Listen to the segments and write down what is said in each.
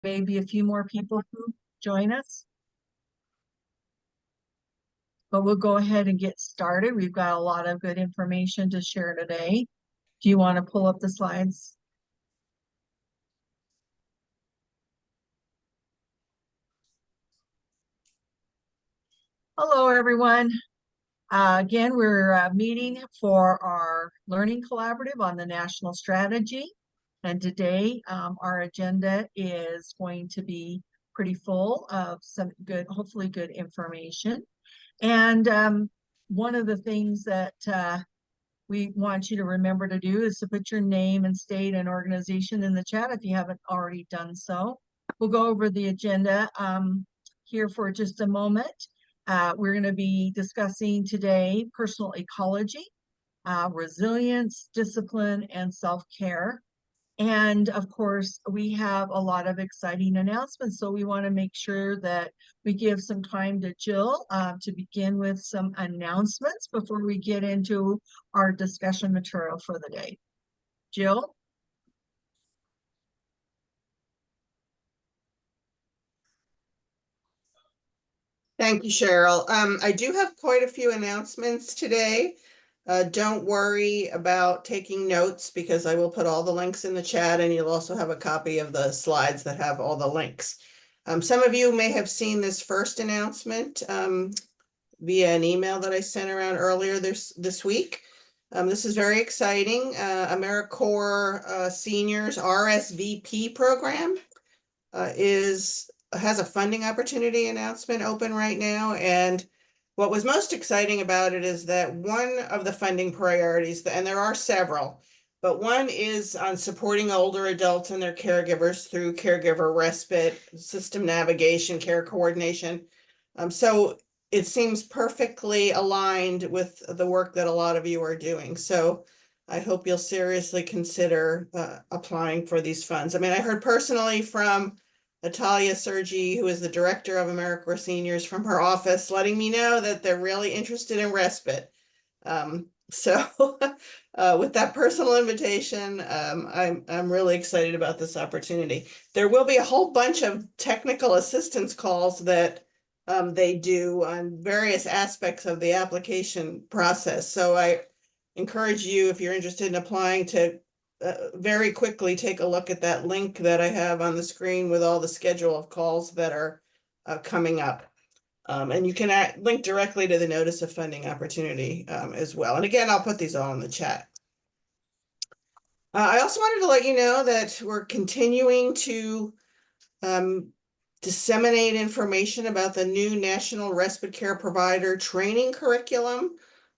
maybe a few more people who join us. But we'll go ahead and get started. We've got a lot of good information to share today. Do you want to pull up the slides? Hello, everyone. Again, we're meeting for our learning collaborative on the national strategy. And today, our agenda is going to be pretty full of some good, hopefully good information. And one of the things that we want you to remember to do is to put your name and state and organization in the chat if you haven't already done so. We'll go over the agenda here for just a moment. We're going to be discussing today personal ecology, resilience, discipline, and self-care. And of course, we have a lot of exciting announcements, so we want to make sure that we give some time to Jill to begin with some announcements before we get into our discussion material for the day. Jill? Thank you, Cheryl. I do have quite a few announcements today. Don't worry about taking notes because I will put all the links in the chat, and you'll also have a copy of the slides that have all the links. Some of you may have seen this first announcement via an email that I sent around earlier this week. This is very exciting. AmeriCorps Seniors RSVP program has a funding opportunity announcement open right now. And what was most exciting about it is that one of the funding priorities, and there are several, but one is on supporting older adults and their caregivers through caregiver respite, system navigation, care coordination. So it seems perfectly aligned with the work that a lot of you are doing. So I hope you'll seriously consider applying for these funds. I mean, I heard personally from Natalia Sergi, who is the director of AmeriCorps Seniors, from her office, letting me know that they're really interested in respite. So with that personal invitation, I'm really excited about this opportunity. There will be a whole bunch of technical assistance calls that they do on various aspects of the application process. So I encourage you, if you're interested in applying, to very quickly take a look at that link that I have on the screen with all the schedule of calls that are coming up. And you can link directly to the notice of funding opportunity as well. And again, I'll put these all in the chat. I also wanted to let you know that we're continuing to disseminate information about the new National Respite Care Provider Training Curriculum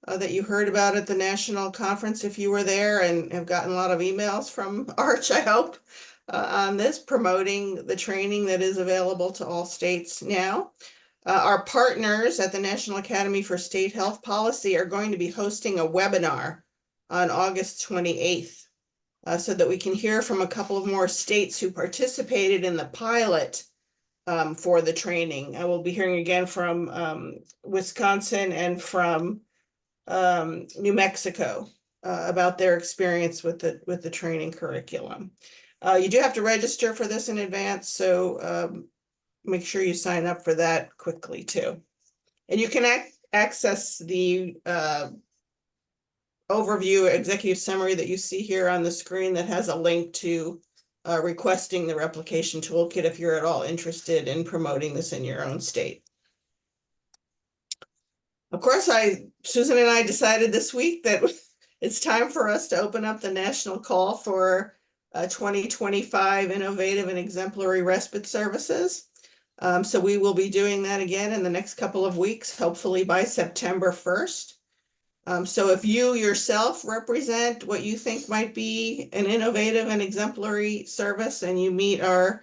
that you heard about at the national conference if you were there, and have gotten a lot of emails from Arch, I hope, on this, promoting the training that is available to all states now. Our partners at the National Academy for State Health Policy are going to be hosting a webinar on August 28th so that we can hear from a couple of more states who participated in the pilot for the training. I will be hearing again from Wisconsin and from New Mexico about their experience with the training curriculum. You do have to register for this in advance, so make sure you sign up for that quickly too. And you can access the overview executive summary that you see here on the screen that has a link to requesting the replication toolkit if you're at all interested in promoting this in your own state. Of course, Susan and I decided this week that it's time for us to open up the national call for 2025 innovative and exemplary respite services. So we will be doing that again in the next couple of weeks, hopefully by September 1st. So if you yourself represent what you think might be an innovative and exemplary service and you meet our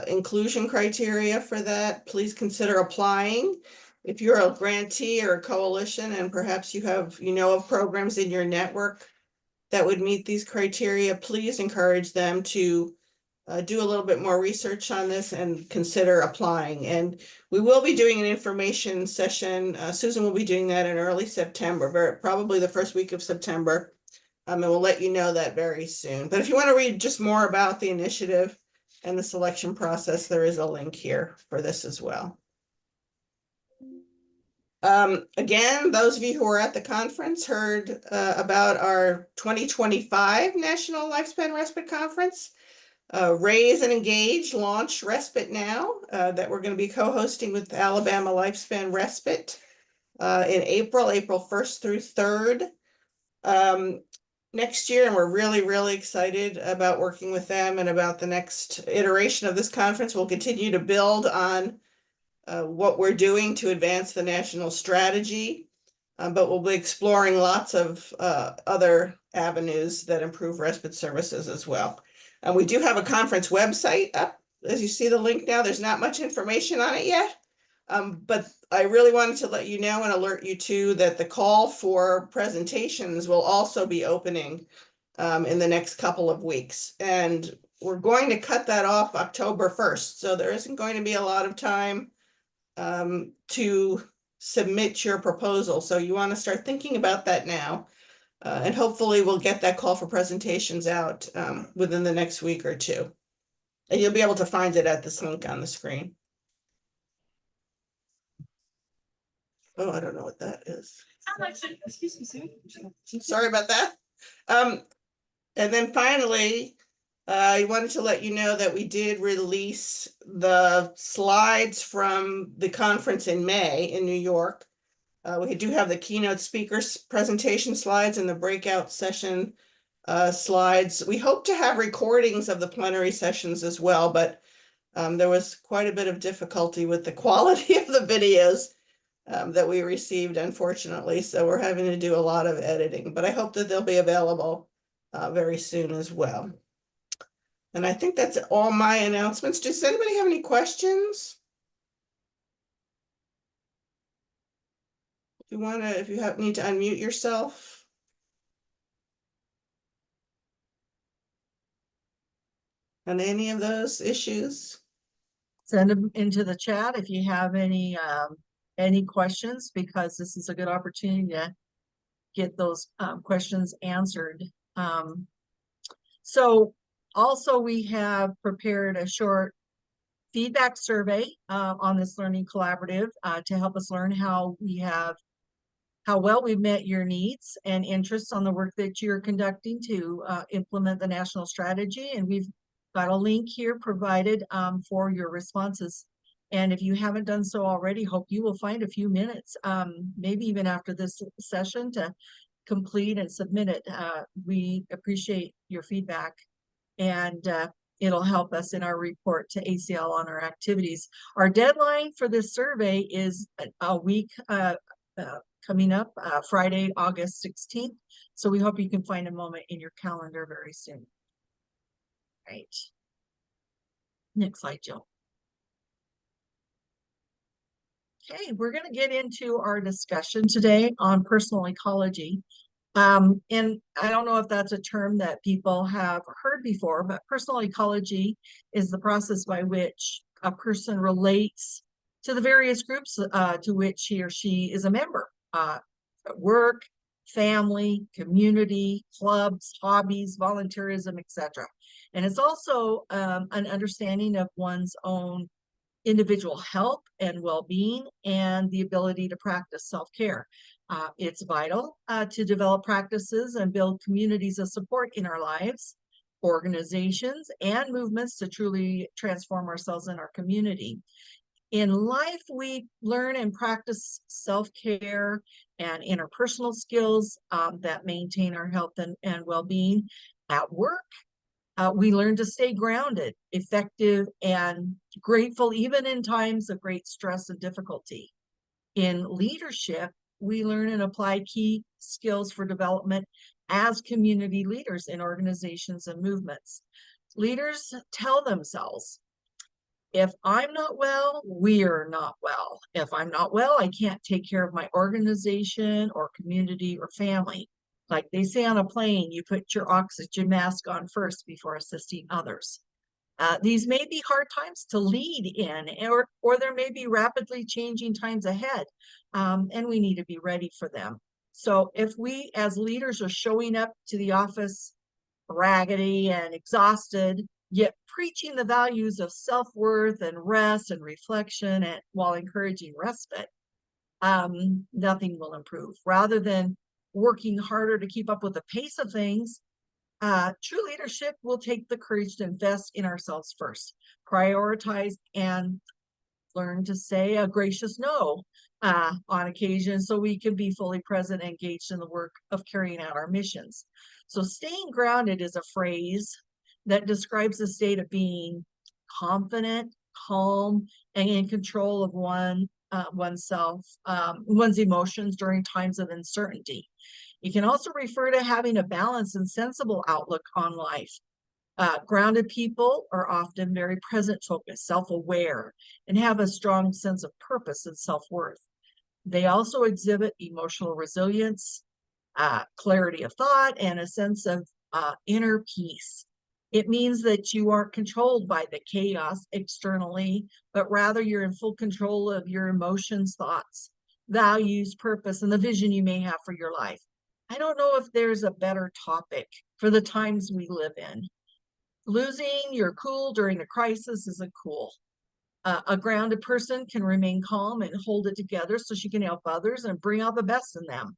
inclusion criteria for that, please consider applying. If you're a grantee or a coalition and perhaps you know of programs in your network that would meet these criteria, please encourage them to do a little bit more research on this and consider applying. And we will be doing an information session. Susan will be doing that in early September, probably the first week of September. And we'll let you know that very soon. But if you want to read just more about the initiative, and the selection process, there is a link here for this as well. Again, those of you who were at the conference heard about our 2025 National Lifespan Respite Conference. Raise and Engage launched Respite Now that we're going to be co-hosting with Alabama Lifespan Respite in April 1st through 3rd next year. And we're really, really excited about working with them and about the next iteration of this conference. We'll continue to build on what we're doing to advance the national strategy, but we'll be exploring lots of other avenues that improve respite services as well. And we do have a conference website up, as you see the link now. There's not much information on it yet, but I really wanted to let you know and alert you to that the call for presentations will also be opening in the next couple of weeks. And we're going to cut that off October 1st. So there isn't going to be a lot of time to submit your proposal. So you want to start thinking about that now. And hopefully we'll get that call for presentations out within the next week or two. And you'll be able to find it at this link on the screen. Oh, I don't know what that is. Excuse me, sir. Sorry about that. And then finally, I wanted to let you know that we did release the slides from the conference in May in New York. We do have the keynote speakers presentation slides and the breakout session slides. We hope to have recordings of the plenary sessions as well, but there was quite a bit of difficulty with the quality of the videos that we received, unfortunately. So we're having to do a lot of editing, but I hope that they'll be available very soon as well. And I think that's all my announcements. Does anybody have any questions? If you want to, if you need to unmute yourself. On any of those issues? Send them into the chat if you have any questions, because this is a good opportunity to get those questions answered. So also we have prepared a short feedback survey on this learning collaborative to help us learn how well we've met your needs and interests on the work that you're conducting to implement the national strategy. And we've got a link here provided for your responses. And if you haven't done so already, hope you will find a few minutes, maybe even after this session, to complete and submit it. We appreciate your feedback, and it'll help us in our report to ACL on our activities. Our deadline for this survey is a week coming up, Friday, August 16th. So we hope you can find a moment in your calendar very soon. Right. Next slide, Jill. Okay, we're going to get into our discussion today on personal ecology. And I don't know if that's a term that people have heard before, but personal ecology is the process by which a person relates to the various groups to which he or she is a member. Work, family, community, clubs, hobbies, volunteerism, etc. And it's also an understanding of one's own individual health and well-being and the ability to practice self-care. It's vital to develop practices and build communities of support in our lives, organizations, and movements to truly transform ourselves and our community. In life, we learn and practice self-care and interpersonal skills that maintain our health and well-being. At work, we learn to stay grounded, effective, and grateful, even in times of great stress and difficulty. In leadership, we learn and apply key skills for development as community leaders in organizations and movements. Leaders tell themselves, if I'm not well, we're not well. If I'm not well, I can't take care of my organization or community or family. Like they say on a plane, you put your oxygen mask on first before assisting others. These may be hard times to lead in, or there may be rapidly changing times ahead, and we need to be ready for them. So if we as leaders are showing up to the office raggedy and exhausted, yet preaching the values of self-worth and rest and reflection and while encouraging respite, nothing will improve. Rather than working harder to keep up with the pace of things, true leadership will take the courage to invest in ourselves first, prioritize, and learn to say a gracious no on occasion so we can be fully present and engaged in the work of carrying out our missions. So staying grounded is a phrase that describes a state of being confident, calm, and in control of oneself, one's emotions during times of uncertainty. It can also refer to having a balanced and sensible outlook on life. Grounded people are often very present focused, self-aware, and have a strong sense of purpose and self-worth. They also exhibit emotional resilience, clarity of thought, and a sense of inner peace. It means that you aren't controlled by the chaos externally, but rather you're in full control of your emotions, thoughts, values, purpose, and the vision you may have for your life. I don't know if there's a better topic for the times we live in. Losing your cool during a crisis isn't cool. A grounded person can remain calm and hold it together so she can help others and bring out the best in them.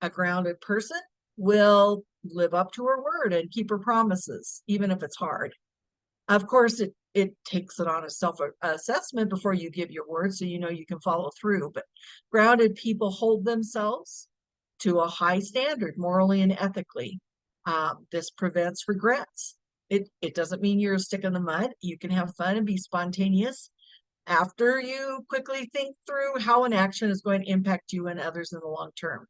A grounded person will live up to her word and keep her promises, even if it's hard. Of course, it takes an honest self-assessment before you give your word, so you know you can follow through. But grounded people hold themselves to a high standard, morally and ethically. This prevents regrets. It doesn't mean you're a stick in the mud. You can have fun and be spontaneous after you quickly think through how an action is going to impact you and others in the long term.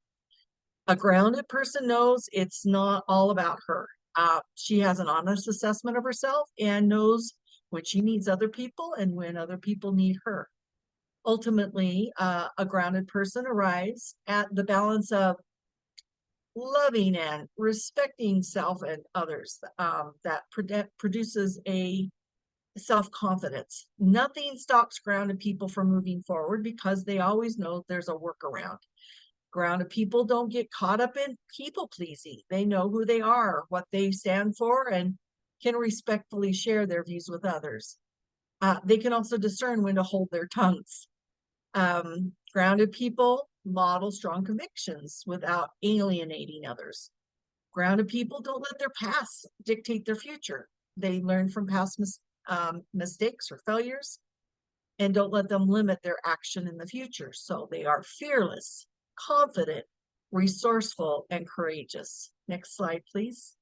A grounded person knows it's not all about her. She has an honest assessment of herself and knows when she needs other people and when other people need her. Ultimately, a grounded person arrives at the balance of loving and respecting self and others that produces a self-confidence. Nothing stops grounded people from moving forward because they always know there's a workaround. Grounded people don't get caught up in people pleasing. They know who they are, what they stand for, and can respectfully share their views with others. They can also discern when to hold their tongues. Grounded people model strong convictions without alienating others. Grounded people don't let their past dictate their future. They learn from past mistakes or failures and don't let them limit their action in the future. So they are fearless, confident, resourceful, and courageous. Next slide, please.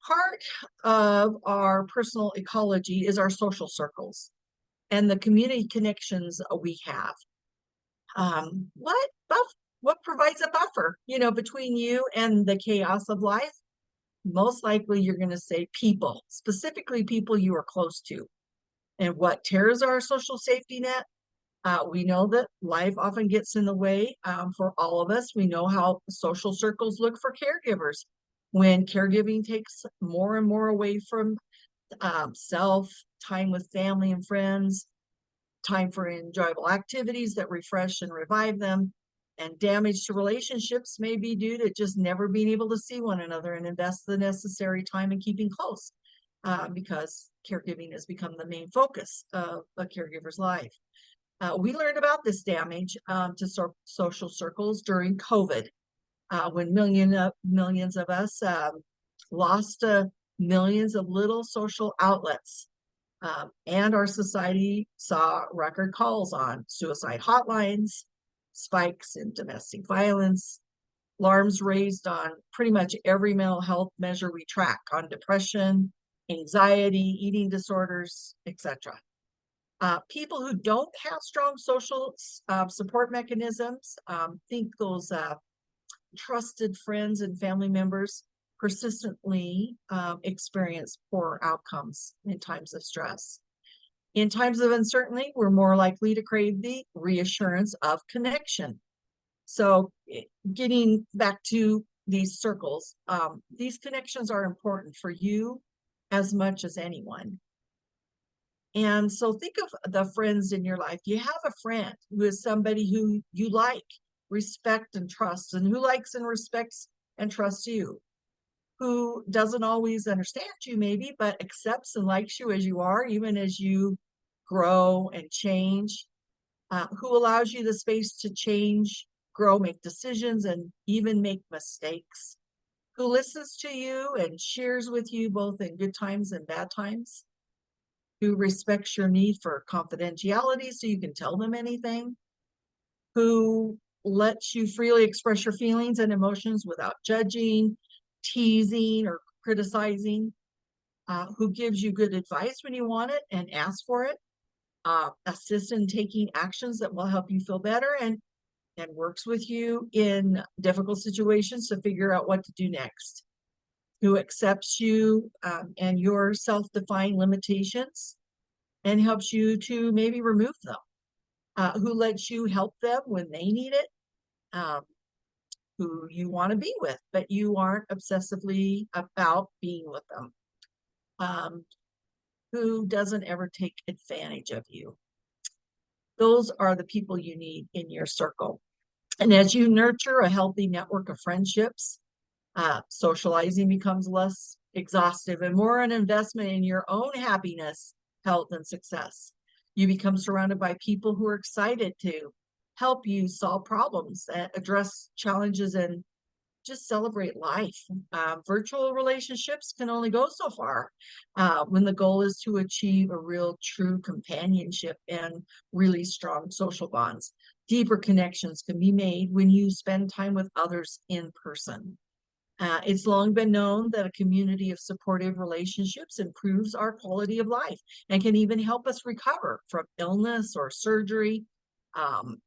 Part of our personal ecology is our social circles and the community connections we have. What provides a buffer, between you and the chaos of life? Most likely you're going to say people, specifically people you are close to. And what tears our social safety net? We know that life often gets in the way for all of us. We know how social circles look for caregivers. When caregiving takes more and more away from self, time with family and friends, time for enjoyable activities that refresh and revive them, and damage to relationships may be due to just never being able to see one another and invest the necessary time in keeping close because caregiving has become the main focus of a caregiver's life. We learned about this damage to social circles during COVID, when millions of us lost millions of little social outlets. And our society saw record calls on suicide hotlines, spikes in domestic violence, alarms raised on pretty much every mental health measure we track on depression, anxiety, eating disorders, etc. People who don't have strong social support mechanisms, think those trusted friends and family members persistently experience poor outcomes in times of stress. In times of uncertainty, we're more likely to crave the reassurance of connection. So getting back to these circles, these connections are important for you as much as anyone. And so think of the friends in your life. You have a friend who is somebody who you like, respect, and trust, and who likes and respects and trusts you. who doesn't always understand you maybe, but accepts and likes you as you are, even as you grow and change, who allows you the space to change, grow, make decisions, and even make mistakes, who listens to you and cheers with you both in good times and bad times, who respects your need for confidentiality so you can tell them anything, who lets you freely express your feelings and emotions without judging, teasing, or criticizing, who gives you good advice when you want it and ask for it, assists in taking actions that will help you feel better, and works with you in difficult situations to figure out what to do next, who accepts you and your self-defined limitations and helps you to maybe remove them, who lets you help them when they need it, um, who you want to be with, but you aren't obsessively about being with them, who doesn't ever take advantage of you. Those are the people you need in your circle. And as you nurture a healthy network of friendships, socializing becomes less exhaustive and more an investment in your own happiness, health, and success. You become surrounded by people who are excited to help you solve problems, address challenges, and just celebrate life. Virtual relationships can only go so far when the goal is to achieve a real, true companionship and really strong social bonds. Deeper connections can be made when you spend time with others in person. It's long been known that a community of supportive relationships improves our quality of life and can even help us recover from illness or surgery, um,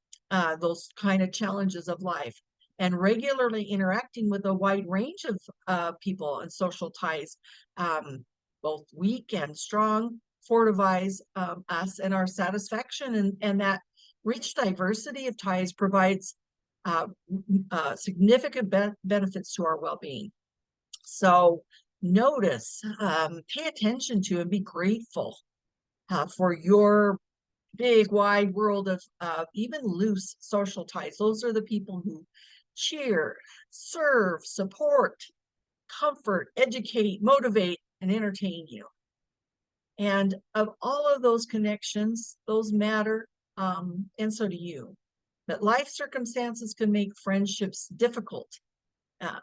those kind of challenges of life. And regularly interacting with a wide range of people and social ties, both weak and strong, fortifies us and our satisfaction. And that rich diversity of ties provides significant benefits to our well-being. So notice, pay attention to, and be grateful for your big, wide world of even loose social ties. Those are the people who cheer, serve, support, comfort, educate, motivate, and entertain you. And of all of those connections, those matter, and so do you. But life circumstances can make friendships difficult.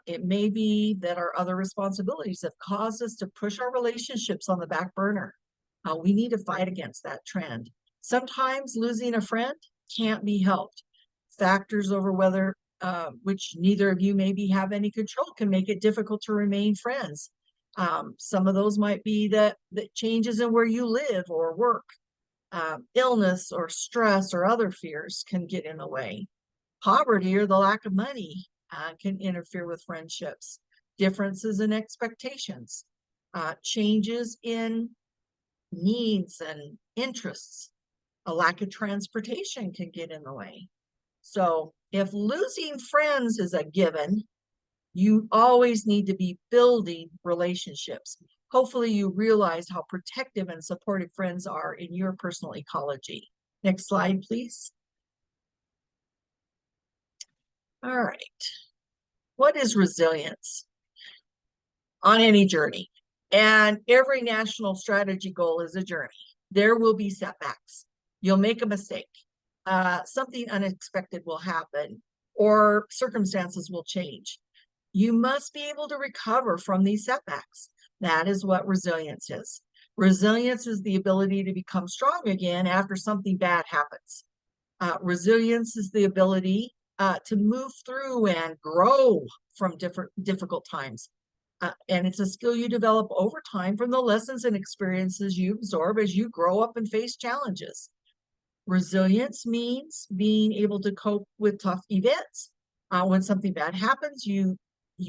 It may be that our other responsibilities have caused us to push our relationships on the back burner. We need to fight against that trend. Sometimes losing a friend can't be helped. Factors over whether which neither of you maybe have any control can make it difficult to remain friends. Some of those might be that changes in where you live or work, illness or stress or other fears can get in the way. Poverty or the lack of money can interfere with friendships. Differences in expectations, changes in needs and interests, a lack of transportation can get in the way. So if losing friends is a given, you always need to be building relationships. Hopefully you realize how protective and supportive friends are in your personal ecology. Next slide, please. All right. What is resilience on any journey? And every national strategy goal is a journey. There will be setbacks. You'll make a mistake. Something unexpected will happen, or circumstances will change. You must be able to recover from these setbacks. That is what resilience is. Resilience is the ability to become strong again after something bad happens. Resilience is the ability to move through and grow from difficult times. And it's a skill you develop over time from the lessons and experiences you absorb as you grow up and face challenges. Resilience means being able to cope with tough events. When something bad happens, you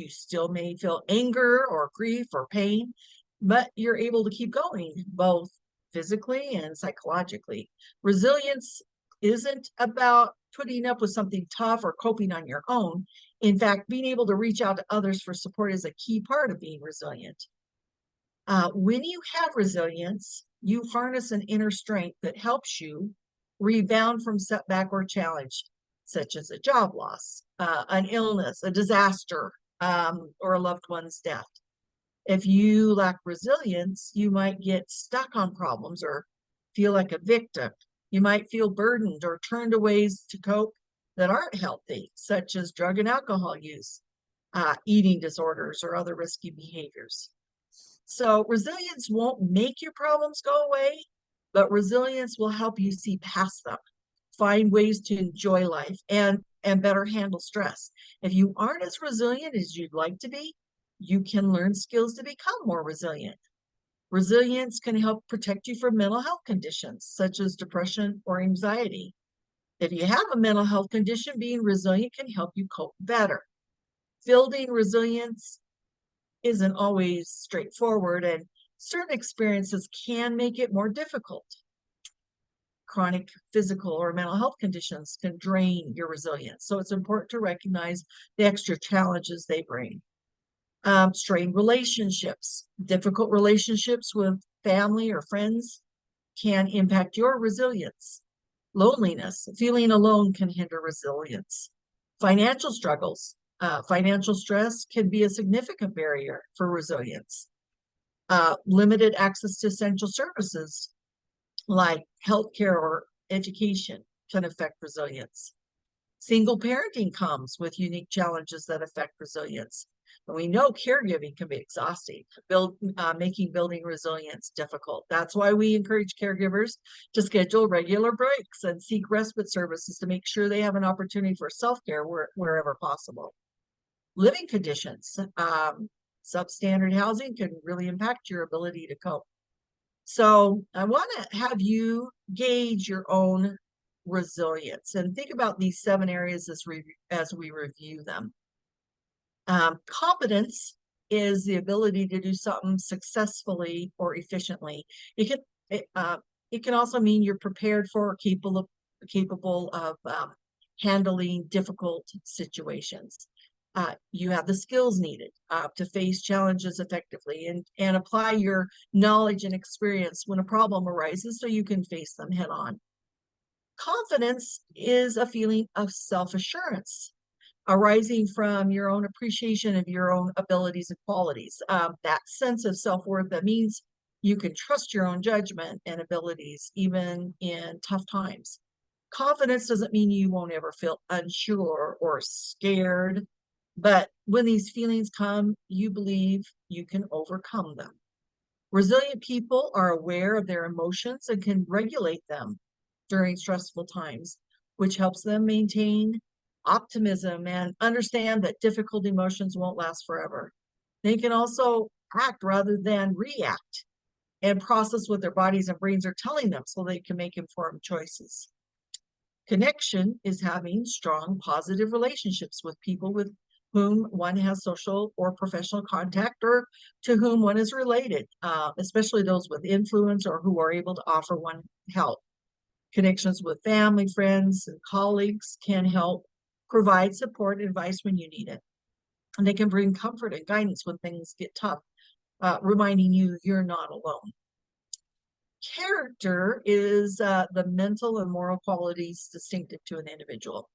still may feel anger or grief or pain, but you're able to keep going, both physically and psychologically. Resilience isn't about putting up with something tough or coping on your own. In fact, being able to reach out to others for support is a key part of being resilient. When you have resilience, you harness an inner strength that helps you rebound from setback or challenge, such as a job loss, an illness, a disaster, or a loved one's death. If you lack resilience, you might get stuck on problems or feel like a victim. You might feel burdened or turn to ways to cope that aren't healthy, such as drug and alcohol use, eating disorders, or other risky behaviors. So resilience won't make your problems go away, but resilience will help you see past them, find ways to enjoy life, and better handle stress. If you aren't as resilient as you'd like to be, you can learn skills to become more resilient. Resilience can help protect you from mental health conditions such as depression or anxiety. If you have a mental health condition, being resilient can help you cope better. Building resilience isn't always straightforward, and certain experiences can make it more difficult. Chronic physical or mental health conditions can drain your resilience, so it's important to recognize the extra challenges they bring. Strained relationships, difficult relationships with family or friends can impact your resilience. Loneliness, feeling alone can hinder resilience. Financial struggles, financial stress can be a significant barrier for resilience. Limited access to essential services like healthcare or education can affect resilience. Single parenting comes with unique challenges that affect resilience. And we know caregiving can be exhausting, making building resilience difficult. That's why we encourage caregivers to schedule regular breaks and seek respite services to make sure they have an opportunity for self-care wherever possible. Living conditions, substandard housing can really impact your ability to cope. So I want to have you gauge your own resilience and think about these 7 areas as we review them. Competence is the ability to do something successfully or efficiently. It can also mean you're prepared for or capable of handling difficult situations. You have the skills needed to face challenges effectively and apply your knowledge and experience when a problem arises so you can face them head on. Confidence is a feeling of self-assurance arising from your own appreciation of your own abilities and qualities. That sense of self-worth that means you can trust your own judgment and abilities even in tough times. Confidence doesn't mean you won't ever feel unsure or scared, but when these feelings come, you believe you can overcome them. Resilient people are aware of their emotions and can regulate them during stressful times, which helps them maintain optimism and understand that difficult emotions won't last forever. They can also act rather than react and process what their bodies and brains are telling them so they can make informed choices. Connection is having strong, positive relationships with people with whom one has social or professional contact or to whom one is related, especially those with influence or who are able to offer one help. Connections with family, friends, and colleagues can help provide support and advice when you need it. And they can bring comfort and guidance when things get tough, reminding you you're not alone. Character is the mental and moral qualities distinctive to an individual.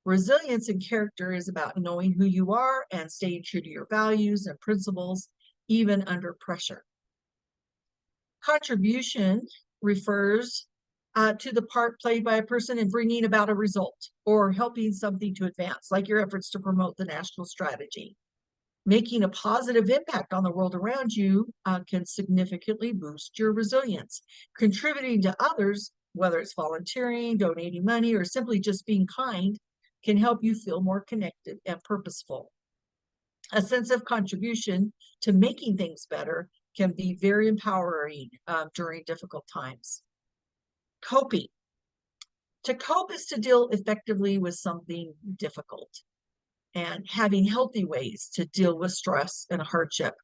Resilience and character is about knowing who you are and staying true to your values and principles, even under pressure. Contribution refers to the part played by a person in bringing about a result or helping something to advance, like your efforts to promote the national strategy. Making a positive impact on the world around you can significantly boost your resilience. Contributing to others, whether it's volunteering, donating money, or simply just being kind, can help you feel more connected and purposeful. A sense of contribution to making things better can be very empowering during difficult times. Coping. To cope is to deal effectively with something difficult and having healthy ways to deal with stress and hardship.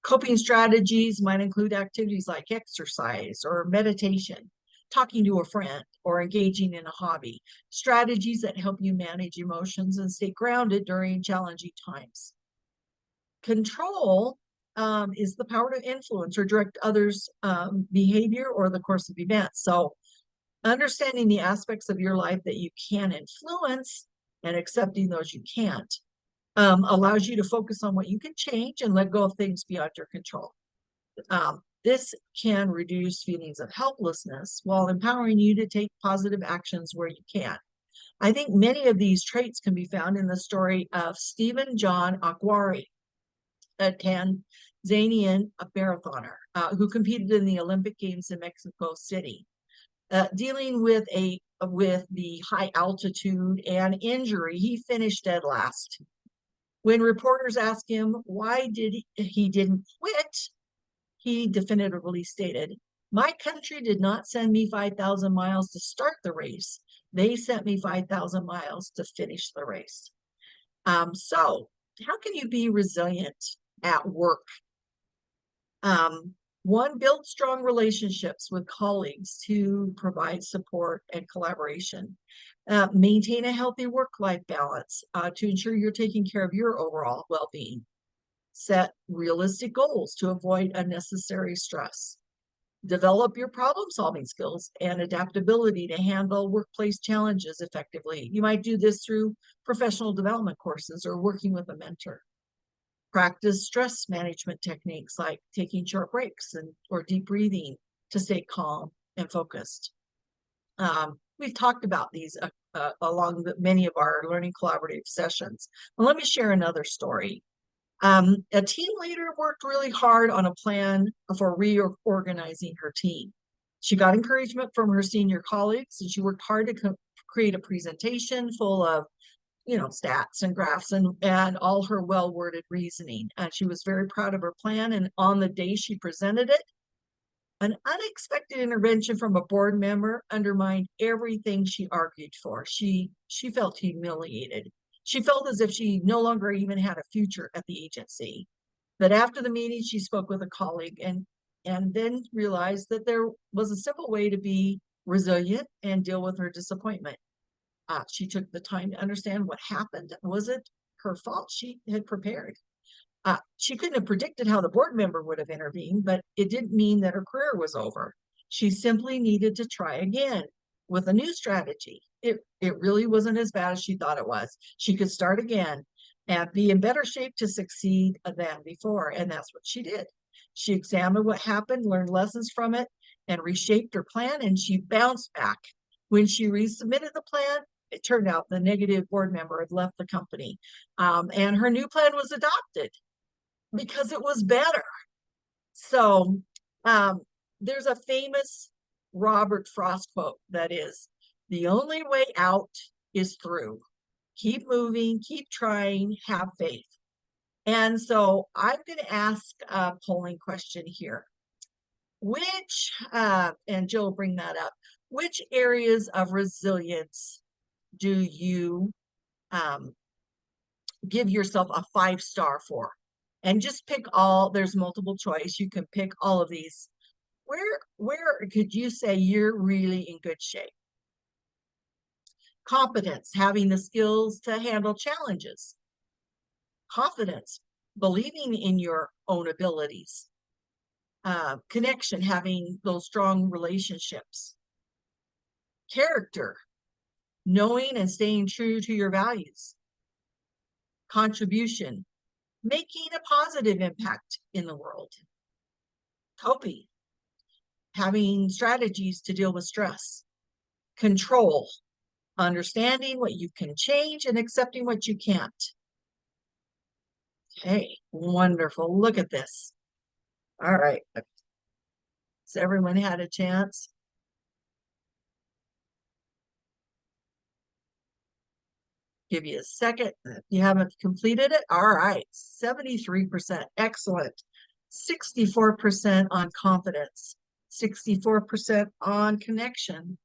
Coping strategies might include activities like exercise or meditation, talking to a friend, or engaging in a hobby. Strategies that help you manage emotions and stay grounded during challenging times. Control is the power to influence or direct others' behavior or the course of events. So understanding the aspects of your life that you can influence and accepting those you can't. allows you to focus on what you can change and let go of things beyond your control. This can reduce feelings of helplessness while empowering you to take positive actions where you can. I think many of these traits can be found in the story of Stephen John Aguirre, a Tanzanian marathoner who competed in the Olympic Games in Mexico City. Dealing with the high altitude and injury, he finished dead last. When reporters asked him why he didn't quit, he definitively stated, "My country did not send me 5,000 miles to start the race. They sent me 5,000 miles to finish the race." So how can you be resilient at work? One, build strong relationships with colleagues to provide support and collaboration. Maintain a healthy work-life balance to ensure you're taking care of your overall well-being. Set realistic goals to avoid unnecessary stress. Develop your problem-solving skills and adaptability to handle workplace challenges effectively. You might do this through professional development courses or working with a mentor. Practice stress management techniques like taking short breaks or deep breathing to stay calm and focused. We've talked about these along many of our learning collaborative sessions. Well, let me share another story. A team leader worked really hard on a plan for reorganizing her team. She got encouragement from her senior colleagues, and she worked hard to create a presentation full of stats and graphs and all her well-worded reasoning. And she was very proud of her plan. And on the day she presented it, an unexpected intervention from a board member undermined everything she argued for. She felt humiliated. She felt as if she no longer even had a future at the agency. But after the meeting, she spoke with a colleague and then realized that there was a simple way to be resilient and deal with her disappointment. She took the time to understand what happened. Was it her fault? She had prepared. She couldn't have predicted how the board member would have intervened, but it didn't mean that her career was over. She simply needed to try again with a new strategy. It really wasn't as bad as she thought it was. She could start again and be in better shape to succeed than before, and that's what she did. She examined what happened, learned lessons from it, and reshaped her plan, and she bounced back. When she resubmitted the plan, it turned out the negative board member had left the company, and her new plan was adopted because it was better. So there's a famous Robert Frost quote that is, "The only way out is through. Keep moving, keep trying, have faith." And so I'm going to ask a polling question here. And Joe will bring that up, which areas of resilience do you give yourself a 5-star for? And just pick all, there's multiple choice. You can pick all of these. Where could you say you're really in good shape? Competence, having the skills to handle challenges. Confidence, believing in your own abilities. Connection, having those strong relationships. Character, knowing and staying true to your values. Contribution, making a positive impact in the world. Coping, having strategies to deal with stress. Control, understanding what you can change and accepting what you can't. Okay, wonderful. Look at this. All right. Has everyone had a chance? Give you a second. If you haven't completed it, all right. 73%. Excellent. 64% on confidence. 64% on connection.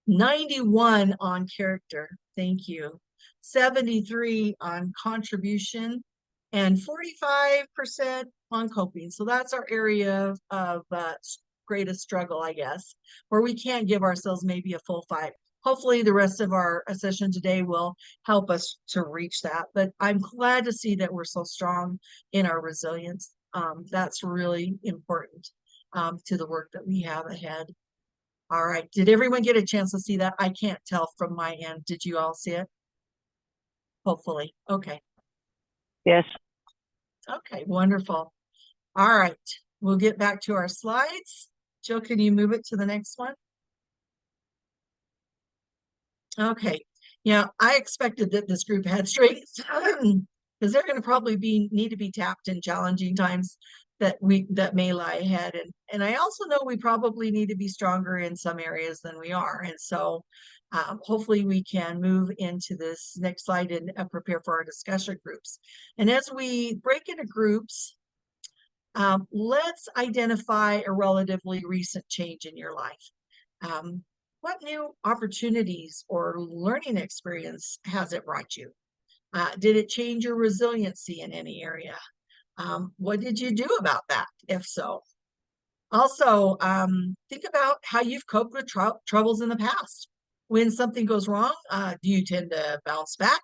91 on character. Thank you. 73 on contribution and 45% on coping. So that's our area of greatest struggle, I guess, where we can't give ourselves maybe a full 5. Hopefully the rest of our session today will help us to reach that. But I'm glad to see that we're so strong in our resilience. That's really important to the work that we have ahead. All right. Did everyone get a chance to see that? I can't tell from my end. Did you all see it? Hopefully. Okay. Yes. Okay, wonderful. All right, we'll get back to our slides. Jill, can you move it to the next one? Okay, yeah, I expected that this group had strengths because they're going to probably need to be tapped in challenging times that may lie ahead. And I also know we probably need to be stronger in some areas than we are. And so hopefully we can move into this next slide and prepare for our discussion groups. And as we break into groups, let's identify a relatively recent change in your life. What new opportunities or learning experience has it brought you? Did it change your resiliency in any area? What did you do about that, if so? Also, think about how you've coped with troubles in the past. When something goes wrong, do you tend to bounce back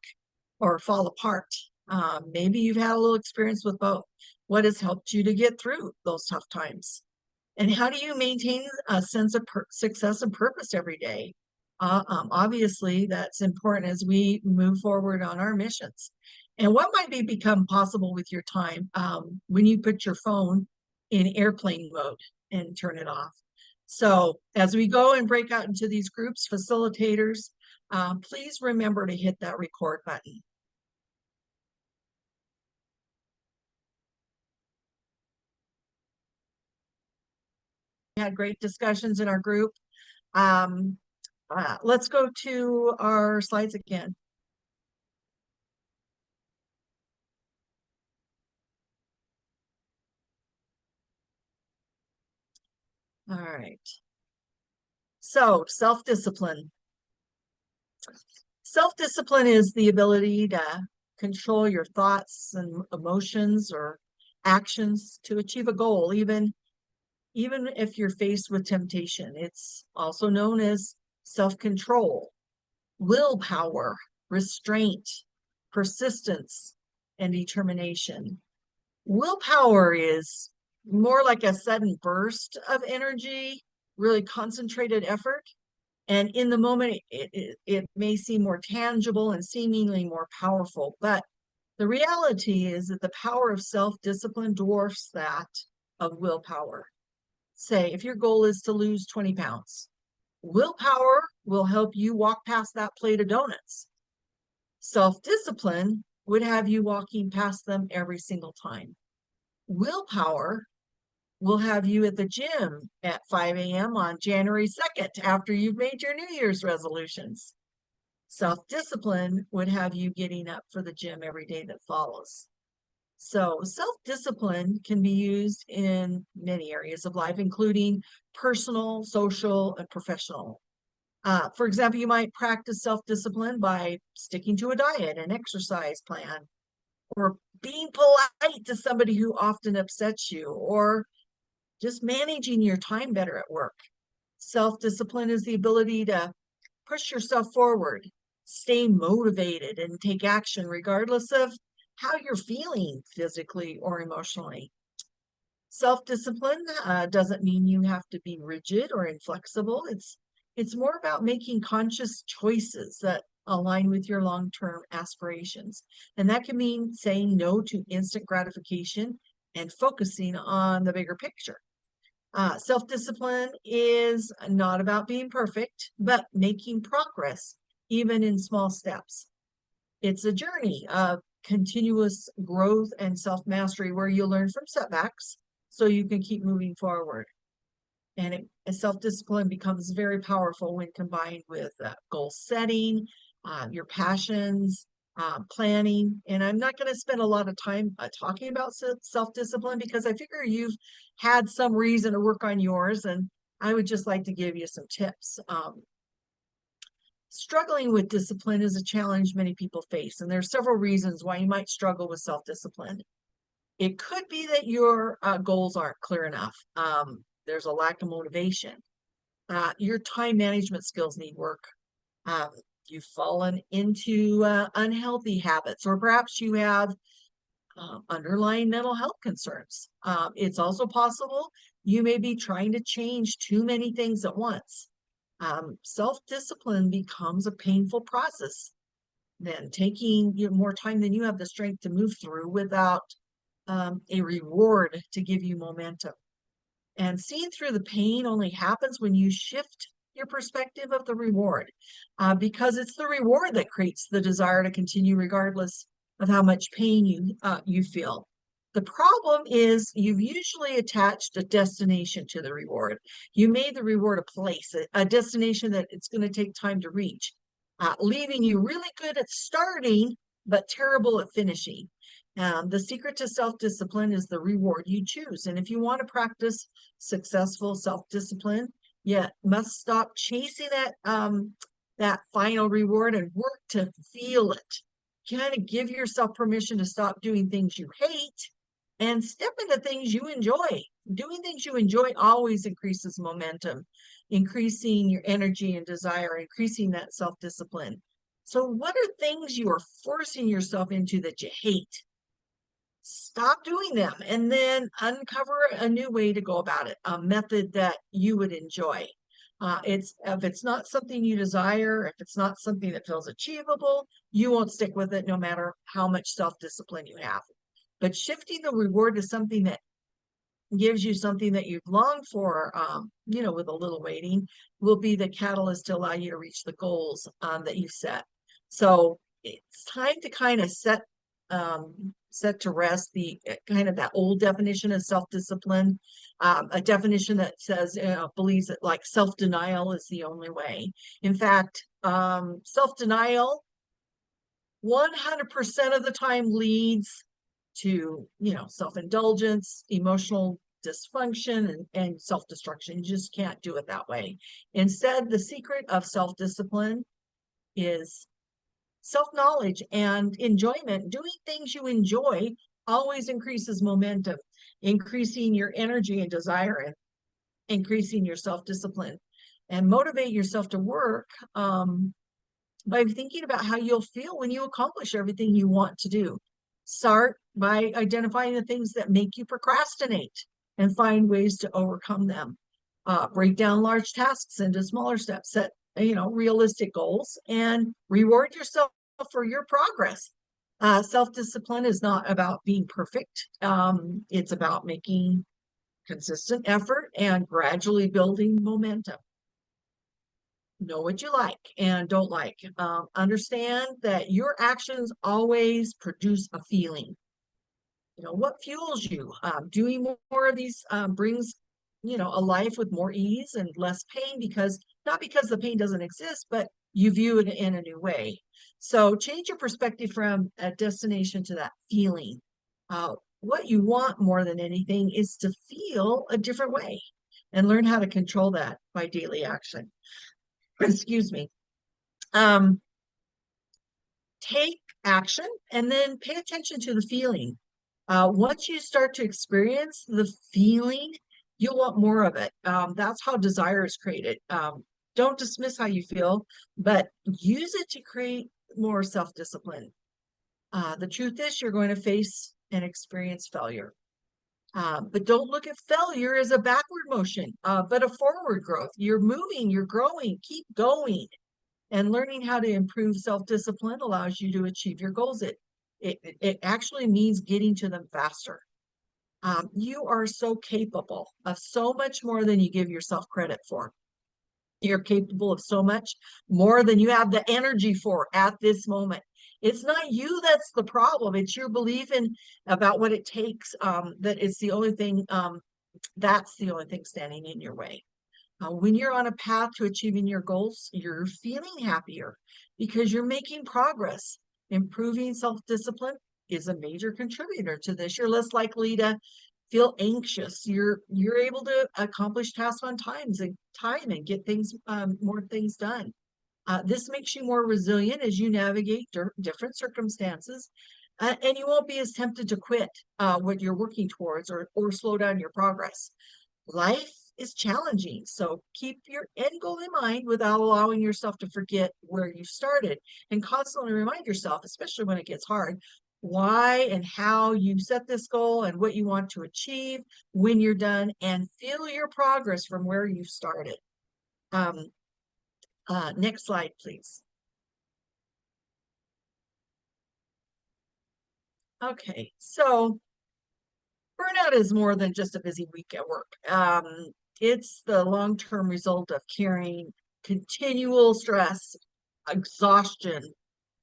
or fall apart? Maybe you've had a little experience with both. What has helped you to get through those tough times? And how do you maintain a sense of success and purpose every day? Obviously, that's important as we move forward on our missions. And what might become possible with your time when you put your phone in airplane mode and turn it off? So as we go and break out into these groups, facilitators, please remember to hit that record button. We had great discussions in our group. Let's go to our slides again. All right. So self-discipline. Self-discipline is the ability to control your thoughts and emotions or actions to achieve a goal, even if you're faced with temptation. It's also known as self-control, willpower, restraint, persistence, and determination. Willpower is more like a sudden burst of energy, really concentrated effort. And in the moment, it may seem more tangible and seemingly more powerful. But the reality is that the power of self-discipline dwarfs that of willpower. Say, if your goal is to lose 20 pounds, willpower will help you walk past that plate of donuts. Self-discipline would have you walking past them every single time. Willpower will have you at the gym at 5 a.m. on January 2nd after you've made your New Year's resolutions. Self-discipline would have you getting up for the gym every day that follows. So self-discipline can be used in many areas of life, including personal, social, and professional. For example, you might practice self-discipline by sticking to a diet and exercise plan, or being polite to somebody who often upsets you, or just managing your time better at work. Self-discipline is the ability to push yourself forward, stay motivated, and take action regardless of how you're feeling physically or emotionally. Self-discipline doesn't mean you have to be rigid or inflexible. It's more about making conscious choices that align with your long-term aspirations. And that can mean saying no to instant gratification and focusing on the bigger picture. Self-discipline is not about being perfect, but making progress, even in small steps. It's a journey of continuous growth and self-mastery where you learn from setbacks so you can keep moving forward. And self-discipline becomes very powerful when combined with goal setting, your passions, planning. And I'm not going to spend a lot of time talking about self-discipline because I figure you've had some reason to work on yours, and I would just like to give you some tips. Struggling with discipline is a challenge many people face, and there are several reasons why you might struggle with self-discipline. It could be that your goals aren't clear enough. There's a lack of motivation. Your time management skills need work. You've fallen into unhealthy habits, or perhaps you have underlying mental health concerns. It's also possible you may be trying to change too many things at once. Self-discipline becomes a painful process then taking more time than you have the strength to move through without a reward to give you momentum. And seeing through the pain only happens when you shift your perspective of the reward, because it's the reward that creates the desire to continue regardless of how much pain you feel. The problem is you've usually attached a destination to the reward. You made the reward a place, a destination that it's going to take time to reach, leaving you really good at starting, but terrible at finishing. The secret to self-discipline is the reward you choose. And if you want to practice successful self-discipline, you must stop chasing that final reward and work to feel it. Kind of give yourself permission to stop doing things you hate and step into things you enjoy. Doing things you enjoy always increases momentum, increasing your energy and desire, increasing that self-discipline. So what are things you are forcing yourself into that you hate? Stop doing them and then uncover a new way to go about it, a method that you would enjoy. If it's not something you desire, if it's not something that feels achievable, you won't stick with it no matter how much self-discipline you have. But shifting the reward to something that gives you something that you've longed for, with a little waiting, will be the catalyst to allow you to reach the goals that you set. So it's time to kind of set to rest the kind of that old definition of self-discipline, a definition that says, believes that like self-denial is the only way. In fact, self-denial 100% of the time leads to, self-indulgence, emotional dysfunction, and self-destruction. You just can't do it that way. Instead, the secret of self-discipline is self-knowledge and enjoyment. Doing things you enjoy always increases momentum, increasing your energy and desire, and increasing your self-discipline. And motivate yourself to work by thinking about how you'll feel when you accomplish everything you want to do. Start by identifying the things that make you procrastinate and find ways to overcome them. Break down large tasks into smaller steps. Set realistic goals and reward yourself for your progress. Self-discipline is not about being perfect. It's about making consistent effort and gradually building momentum. Know what you like and don't like. Understand that your actions always produce a feeling. What fuels you? Doing more of these brings, a life with more ease and less pain, not because the pain doesn't exist, but you view it in a new way. So change your perspective from a destination to that feeling. What you want more than anything is to feel a different way and learn how to control that by daily action. Excuse me. Take action and then pay attention to the feeling. Once you start to experience the feeling, you'll want more of it. That's how desire is created. Don't dismiss how you feel, but use it to create more self-discipline. The truth is you're going to face and experience failure. But don't look at failure as a backward motion, but a forward growth. You're moving, you're growing, keep going. And learning how to improve self-discipline allows you to achieve your goals. It actually means getting to them faster. You are so capable of so much more than you give yourself credit for. You're capable of so much more than you have the energy for at this moment. It's not you that's the problem. It's your belief about what it takes. That is the only thing. That's the only thing standing in your way. When you're on a path to achieving your goals, you're feeling happier because you're making progress. Improving self-discipline is a major contributor to this. You're less likely to feel anxious. You're able to accomplish tasks on time and get more things done. This makes you more resilient as you navigate different circumstances, and you won't be as tempted to quit what you're working towards or slow down your progress. Life is challenging, so keep your end goal in mind without allowing yourself to forget where you started, and constantly remind yourself, especially when it gets hard, why and how you set this goal and what you want to achieve when you're done, and feel your progress from where you started. Next slide, please. Okay, so burnout is more than just a busy week at work. It's the long-term result of carrying continual stress, exhaustion,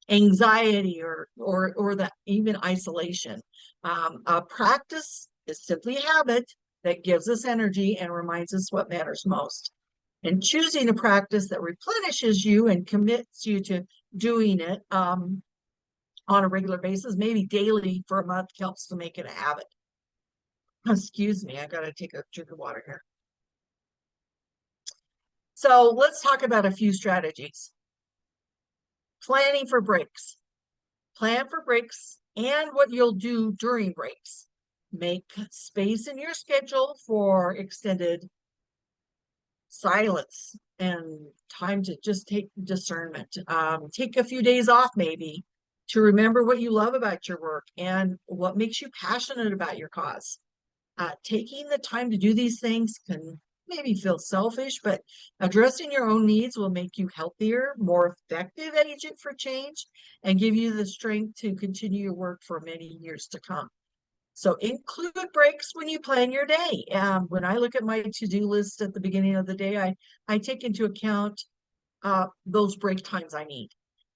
anxiety, or that even isolation. A practice is simply a habit that gives us energy and reminds us what matters most. And choosing a practice that replenishes you and commits you to doing it on a regular basis, maybe daily for a month, helps to make it a habit. Excuse me, I gotta take a drink of water here. So let's talk about a few strategies. Planning for breaks. Plan for breaks and what you'll do during breaks. Make space in your schedule for extended silence and time to just take discernment. Take a few days off maybe to remember what you love about your work and what makes you passionate about your cause. Taking the time to do these things can maybe feel selfish, but addressing your own needs will make you healthier, more effective agent for change, and give you the strength to continue your work for many years to come. So include breaks when you plan your day. When I look at my to-do list at the beginning of the day, I take into account those break times I need.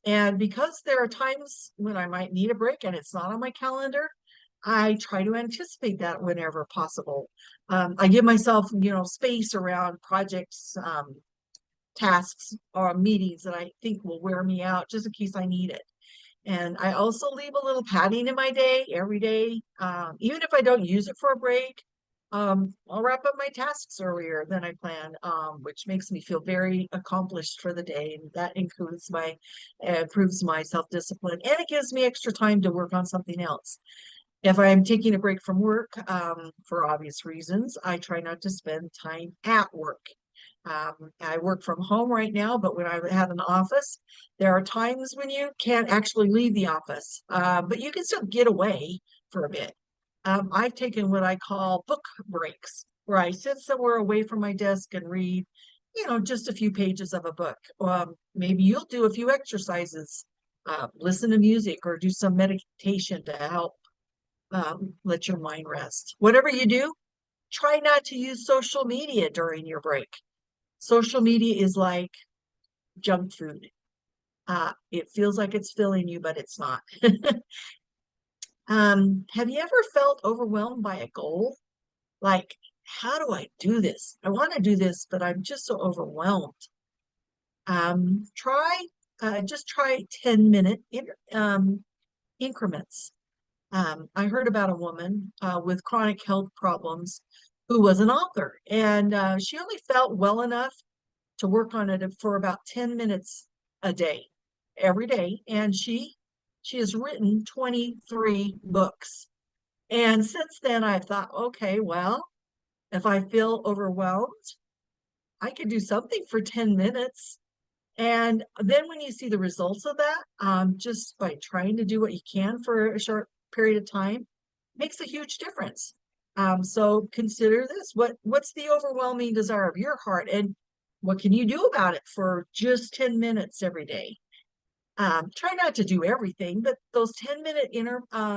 And because there are times when I might need a break and it's not on my calendar, I try to anticipate that whenever possible. I give myself, space around projects, tasks, or meetings that I think will wear me out just in case I need it. And I also leave a little padding in my day every day. Even if I don't use it for a break, I'll wrap up my tasks earlier than I planned, which makes me feel very accomplished for the day. And that improves my self-discipline, and it gives me extra time to work on something else. If I'm taking a break from work, for obvious reasons, I try not to spend time at work. I work from home right now, but when I have an office, there are times when you can't actually leave the office, but you can still get away for a bit. I've taken what I call book breaks, where I sit somewhere away from my desk and read, just a few pages of a book. Maybe you'll do a few exercises, listen to music, or do some meditation to help let your mind rest. Whatever you do, try not to use social media during your break. Social media is like junk food. It feels like it's filling you, but it's not. Have you ever felt overwhelmed by a goal? Like, how do I do this? I want to do this, but I'm just so overwhelmed. Just try 10-minute increments. I heard about a woman with chronic health problems who was an author, and she only felt well enough to work on it for about 10 minutes a day, every day. And she has written 23 books. And since then, I thought, okay, well, if I feel overwhelmed, I could do something for 10 minutes. And then when you see the results of that, just by trying to do what you can for a short period of time, makes a huge difference. So consider this. What's the overwhelming desire of your heart, and what can you do about it for just 10 minutes every day? Try not to do everything, but those 10-minute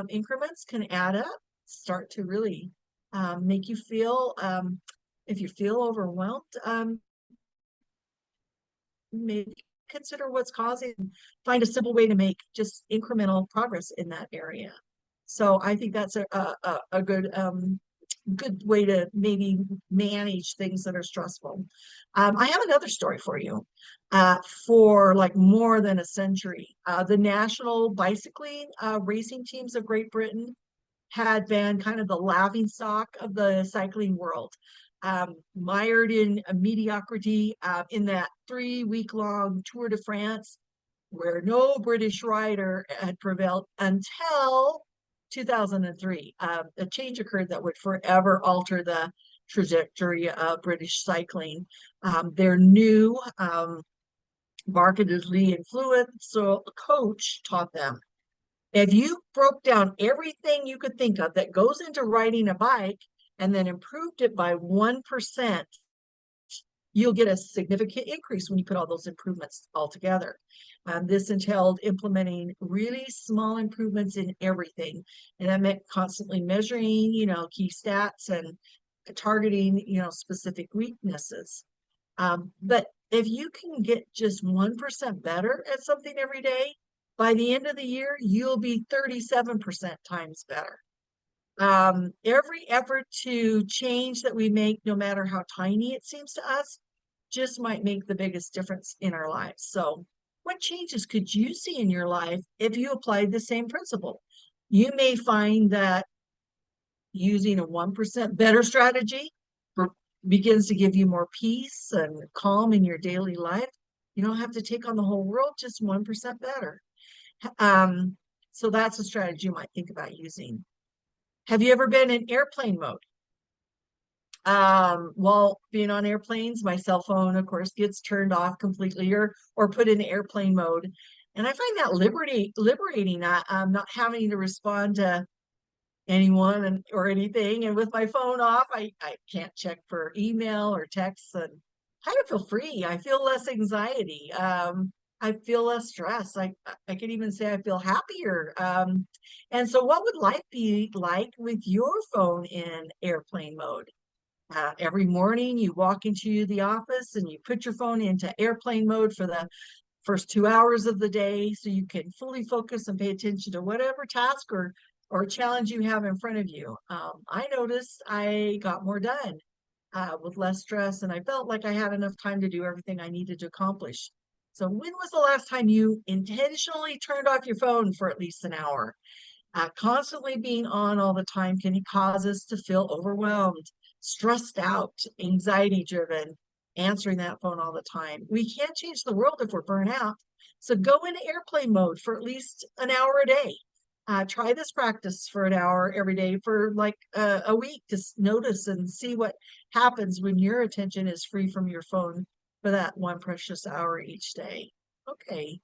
increments can add up, start to really make you feel, if you feel overwhelmed, maybe consider what's causing, find a simple way to make just incremental progress in that area. So I think that's a good way to maybe manage things that are stressful. I have another story for you. For like more than a century, the national bicycling racing teams of Great Britain had been kind of the laughingstock of the cycling world, mired in mediocrity in that 3-week-long Tour de France, where no British rider had prevailed until 2003. A change occurred that would forever alter the trajectory of British cycling. Their new markedly influential coach taught them, if you broke down everything you could think of that goes into riding a bike and then improved it by 1%, you'll get a significant increase when you put all those improvements all together. This entailed implementing really small improvements in everything. And that meant constantly measuring, key stats and targeting, specific weaknesses. But if you can get just 1% better at something every day, by the end of the year, you'll be 37% times better. Every effort to change that we make, no matter how tiny it seems to us, just might make the biggest difference in our lives. So what changes could you see in your life if you applied the same principle? You may find that using a 1% better strategy begins to give you more peace and calm in your daily life. You don't have to take on the whole world, just 1% better. So that's a strategy you might think about using. Have you ever been in airplane mode? While being on airplanes, my cell phone, of course, gets turned off completely or put in airplane mode. And I find that liberating, not having to respond to anyone or anything. And with my phone off, I can't check for email or texts, and kind of feel free. I feel less anxiety. I feel less stress. I can even say I feel happier. And so what would life be like with your phone in airplane mode? Every morning you walk into the office and you put your phone into airplane mode for the first 2 hours of the day so you can fully focus and pay attention to whatever task or challenge you have in front of you. I noticed I got more done with less stress, and I felt like I had enough time to do everything I needed to accomplish. So when was the last time you intentionally turned off your phone for at least an hour? Constantly being on all the time can cause us to feel overwhelmed, stressed out, anxiety driven, answering that phone all the time. We can't change the world if we're burnt out. So go into airplane mode for at least an hour a day. Try this practice for an hour every day for like a week to notice and see what happens when your attention is free from your phone for that one precious hour each day. Okay.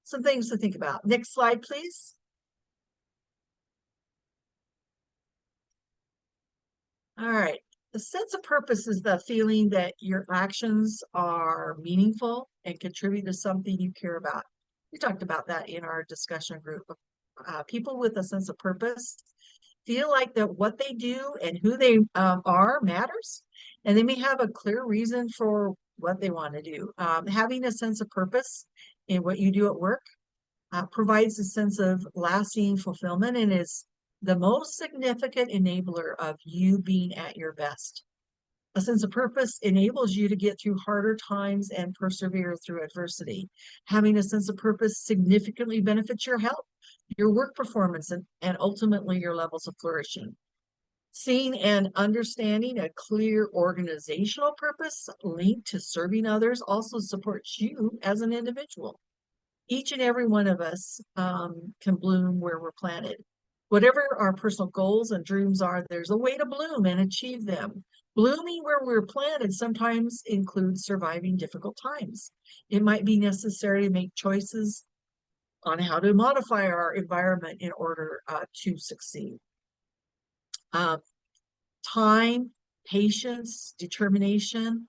Some things to think about. Next slide, please. All right. The sense of purpose is the feeling that your actions are meaningful and contribute to something you care about. We talked about that in our discussion group. People with a sense of purpose feel like that what they do and who they are matters, and they may have a clear reason for what they want to do. Having a sense of purpose in what you do at work provides a sense of lasting fulfillment and is the most significant enabler of you being at your best. A sense of purpose enables you to get through harder times and persevere through adversity. Having a sense of purpose significantly benefits your health, your work performance, and ultimately your levels of flourishing. Seeing and understanding a clear organizational purpose linked to serving others also supports you as an individual. Each and every one of us can bloom where we're planted. Whatever our personal goals and dreams are, there's a way to bloom and achieve them. Blooming where we're planted sometimes includes surviving difficult times. It might be necessary to make choices on how to modify our environment in order to succeed. Time, patience, determination,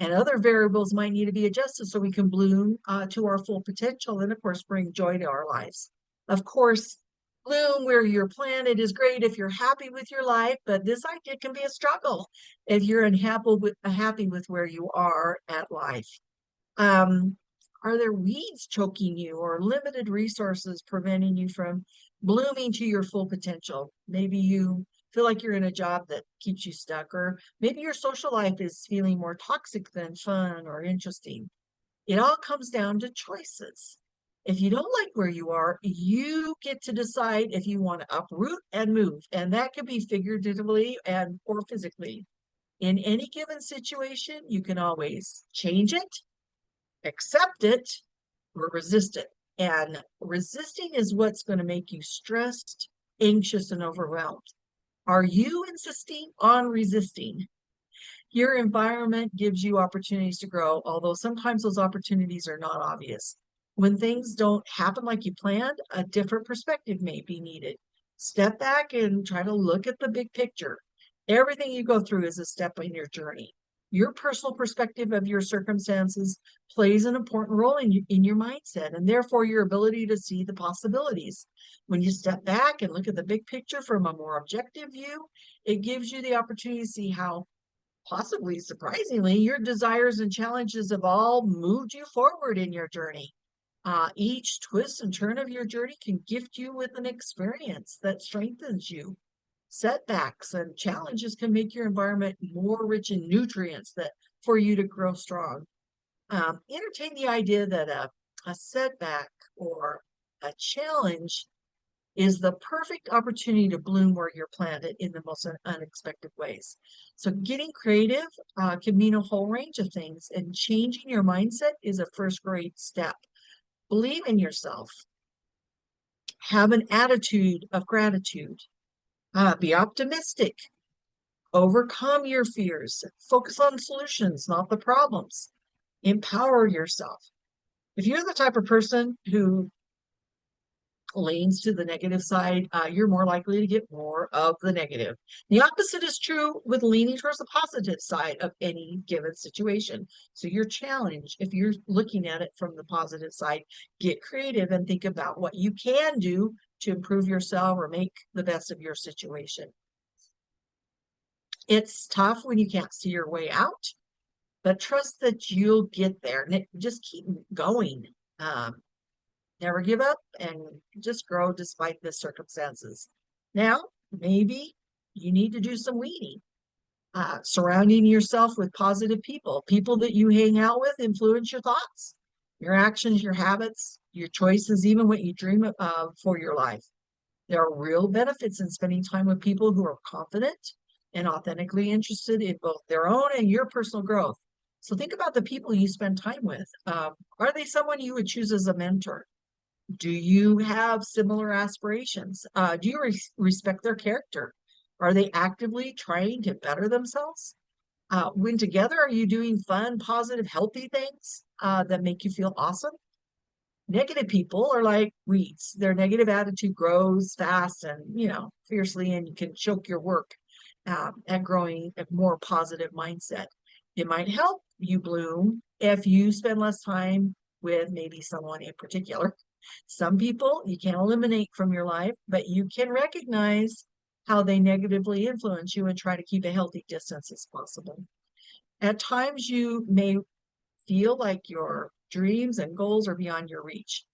and other variables might need to be adjusted so we can bloom to our full potential and, of course, bring joy to our lives. Of course, bloom where you're planted is great if you're happy with your life, but this idea can be a struggle if you're unhappy with where you are at life. Are there weeds choking you or limited resources preventing you from blooming to your full potential? Maybe you feel like you're in a job that keeps you stuck, or maybe your social life is feeling more toxic than fun or interesting. It all comes down to choices. If you don't like where you are, you get to decide if you want to uproot and move, and that could be figuratively and or physically. In any given situation, you can always change it, accept it, or resist it. And resisting is what's going to make you stressed, anxious, and overwhelmed. Are you insisting on resisting? Your environment gives you opportunities to grow, although sometimes those opportunities are not obvious. When things don't happen like you planned, a different perspective may be needed. Step back and try to look at the big picture. Everything you go through is a step in your journey. Your personal perspective of your circumstances plays an important role in your mindset, and therefore your ability to see the possibilities. When you step back and look at the big picture from a more objective view, it gives you the opportunity to see how, possibly surprisingly, your desires and challenges have all moved you forward in your journey. Each twist and turn of your journey can gift you with an experience that strengthens you. Setbacks and challenges can make your environment more rich in nutrients that for you to grow strong. Entertain the idea that a setback or a challenge is the perfect opportunity to bloom where you're planted in the most unexpected ways. So getting creative can mean a whole range of things, and changing your mindset is a first great step. Believe in yourself. Have an attitude of gratitude. Be optimistic. Overcome your fears. Focus on solutions, not the problems. Empower yourself. If you're the type of person who leans to the negative side, you're more likely to get more of the negative. The opposite is true with leaning towards the positive side of any given situation. So your challenge, if you're looking at it from the positive side, get creative and think about what you can do to improve yourself or make the best of your situation. It's tough when you can't see your way out, but trust that you'll get there. Just keep going. Never give up and just grow despite the circumstances. Now, maybe you need to do some weeding. Surrounding yourself with positive people. People that you hang out with influence your thoughts, your actions, your habits, your choices, even what you dream of for your life. There are real benefits in spending time with people who are confident and authentically interested in both their own and your personal growth. So think about the people you spend time with. Are they someone you would choose as a mentor? Do you have similar aspirations? Do you respect their character? Are they actively trying to better themselves? When together, are you doing fun, positive, healthy things that make you feel awesome? Negative people are like weeds. Their negative attitude grows fast and, fiercely, and you can choke your work at growing a more positive mindset. It might help you bloom if you spend less time with maybe someone in particular. Some people you can't eliminate from your life, but you can recognize how they negatively influence you and try to keep a healthy distance as possible. At times, you may feel like your dreams and goals are beyond your reach.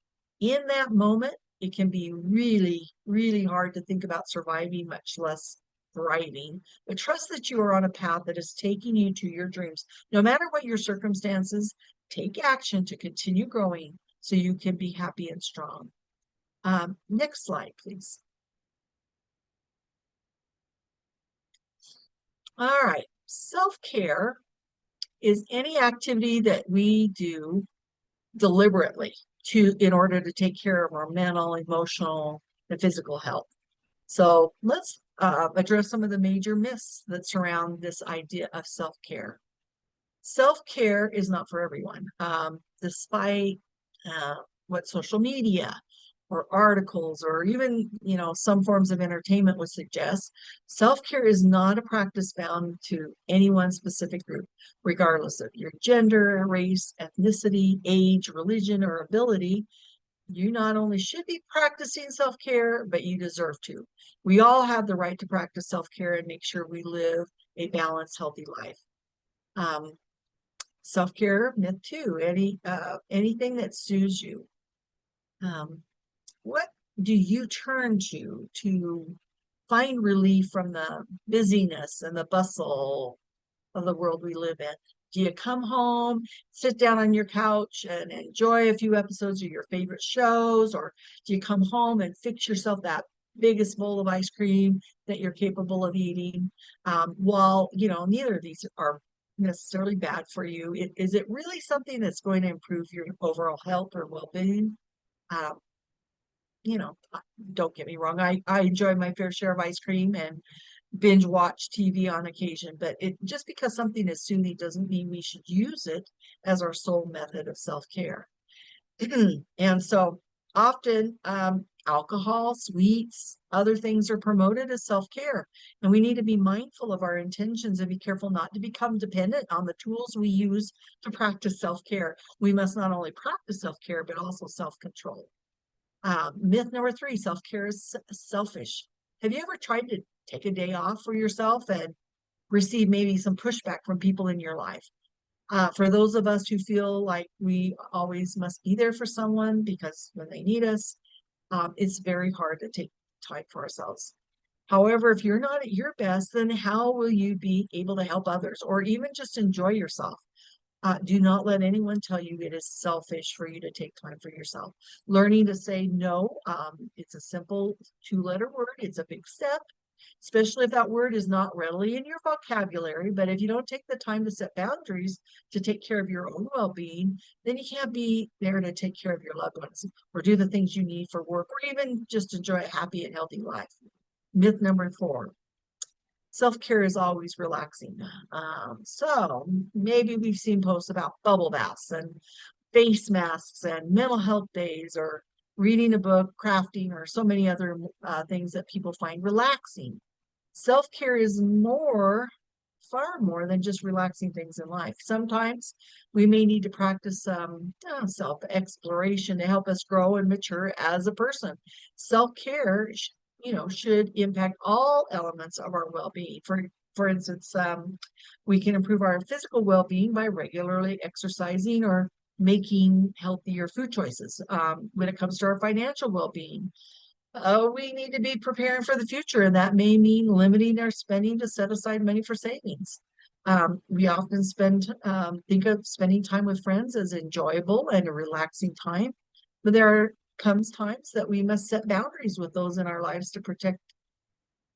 In that moment, it can be really, really hard to think about surviving, much less thriving. But trust that you are on a path that is taking you to your dreams. No matter what your circumstances, take action to continue growing so you can be happy and strong. Next slide, please. All right, self-care is any activity that we do deliberately in order to take care of our mental, emotional, and physical health. So let's address some of the major myths that surround this idea of self-care. Self-care is not for everyone. Despite what social media or articles or even, some forms of entertainment would suggest, self-care is not a practice bound to any one specific group, regardless of your gender, race, ethnicity, age, religion, or ability. You not only should be practicing self-care, but you deserve to. We all have the right to practice self-care and make sure we live a balanced, healthy life. Self-care myth 2, anything that soothes you. What do you turn to find relief from the busyness and the bustle of the world we live in? Do you come home, sit down on your couch and enjoy a few episodes of your favorite shows? Or do you come home and fix yourself that biggest bowl of ice cream that you're capable of eating? While, neither of these are necessarily bad for you, is it really something that's going to improve your overall health or well-being? Don't get me wrong, I enjoy my fair share of ice cream and binge watch TV on occasion, but just because something is soothing doesn't mean we should use it as our sole method of self-care. And so often alcohol, sweets, other things are promoted as self-care. And we need to be mindful of our intentions and be careful not to become dependent on the tools we use to practice self-care. We must not only practice self-care, but also self-control. Myth number 3, self-care is selfish. Have you ever tried to take a day off for yourself and receive maybe some pushback from people in your life? For those of us who feel like we always must be there for someone because when they need us, it's very hard to take time for ourselves. However, if you're not at your best, then how will you be able to help others or even just enjoy yourself? Do not let anyone tell you it is selfish for you to take time for yourself. Learning to say no, it's a simple 2-letter word. It's a big step, especially if that word is not readily in your vocabulary. But if you don't take the time to set boundaries to take care of your own well-being, then you can't be there to take care of your loved ones or do the things you need for work or even just enjoy a happy and healthy life. Myth number 4. Self-care is always relaxing. So maybe we've seen posts about bubble baths and face masks and mental health days or reading a book, crafting, or so many other things that people find relaxing. Self-care is far more than just relaxing things in life. Sometimes we may need to practice self-exploration to help us grow and mature as a person. Self-care, should impact all elements of our well-being. For instance, we can improve our physical well-being by regularly exercising or making healthier food choices. When it comes to our financial well-being, we need to be preparing for the future, and that may mean limiting our spending to set aside money for savings. We often think of spending time with friends as enjoyable and a relaxing time, but there comes times that we must set boundaries with those in our lives to protect,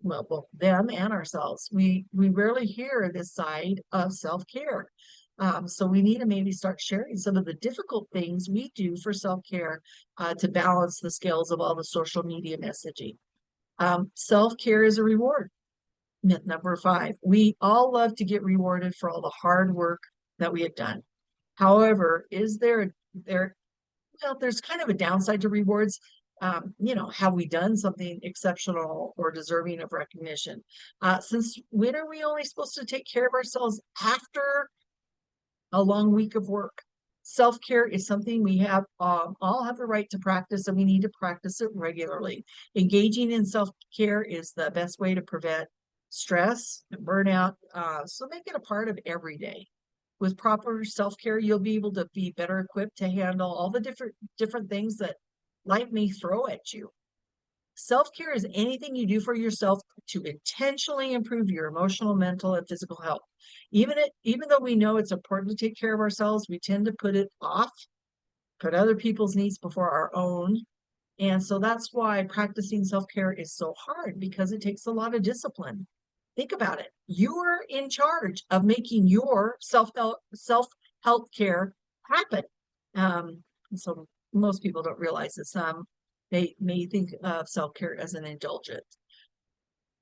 well, both them and ourselves. We rarely hear this side of self-care. So we need to maybe start sharing some of the difficult things we do for self-care to balance the scales of all the social media messaging. Self-care is a reward. Myth number 5. We all love to get rewarded for all the hard work that we have done. However, there's kind of a downside to rewards. Have we done something exceptional or deserving of recognition? Since when are we only supposed to take care of ourselves after a long week of work? Self-care is something we have all have the right to practice, and we need to practice it regularly. Engaging in self-care is the best way to prevent stress and burnout. So make it a part of every day. With proper self-care, you'll be able to be better equipped to handle all the different things that life may throw at you. Self-care is anything you do for yourself to intentionally improve your emotional, mental, and physical health. Even though we know it's important to take care of ourselves, we tend to put it off, put other people's needs before our own. And so that's why practicing self-care is so hard, because it takes a lot of discipline. Think about it. You're in charge of making your self-help care happen. And so most people don't realize this. They may think of self-care as an indulgence.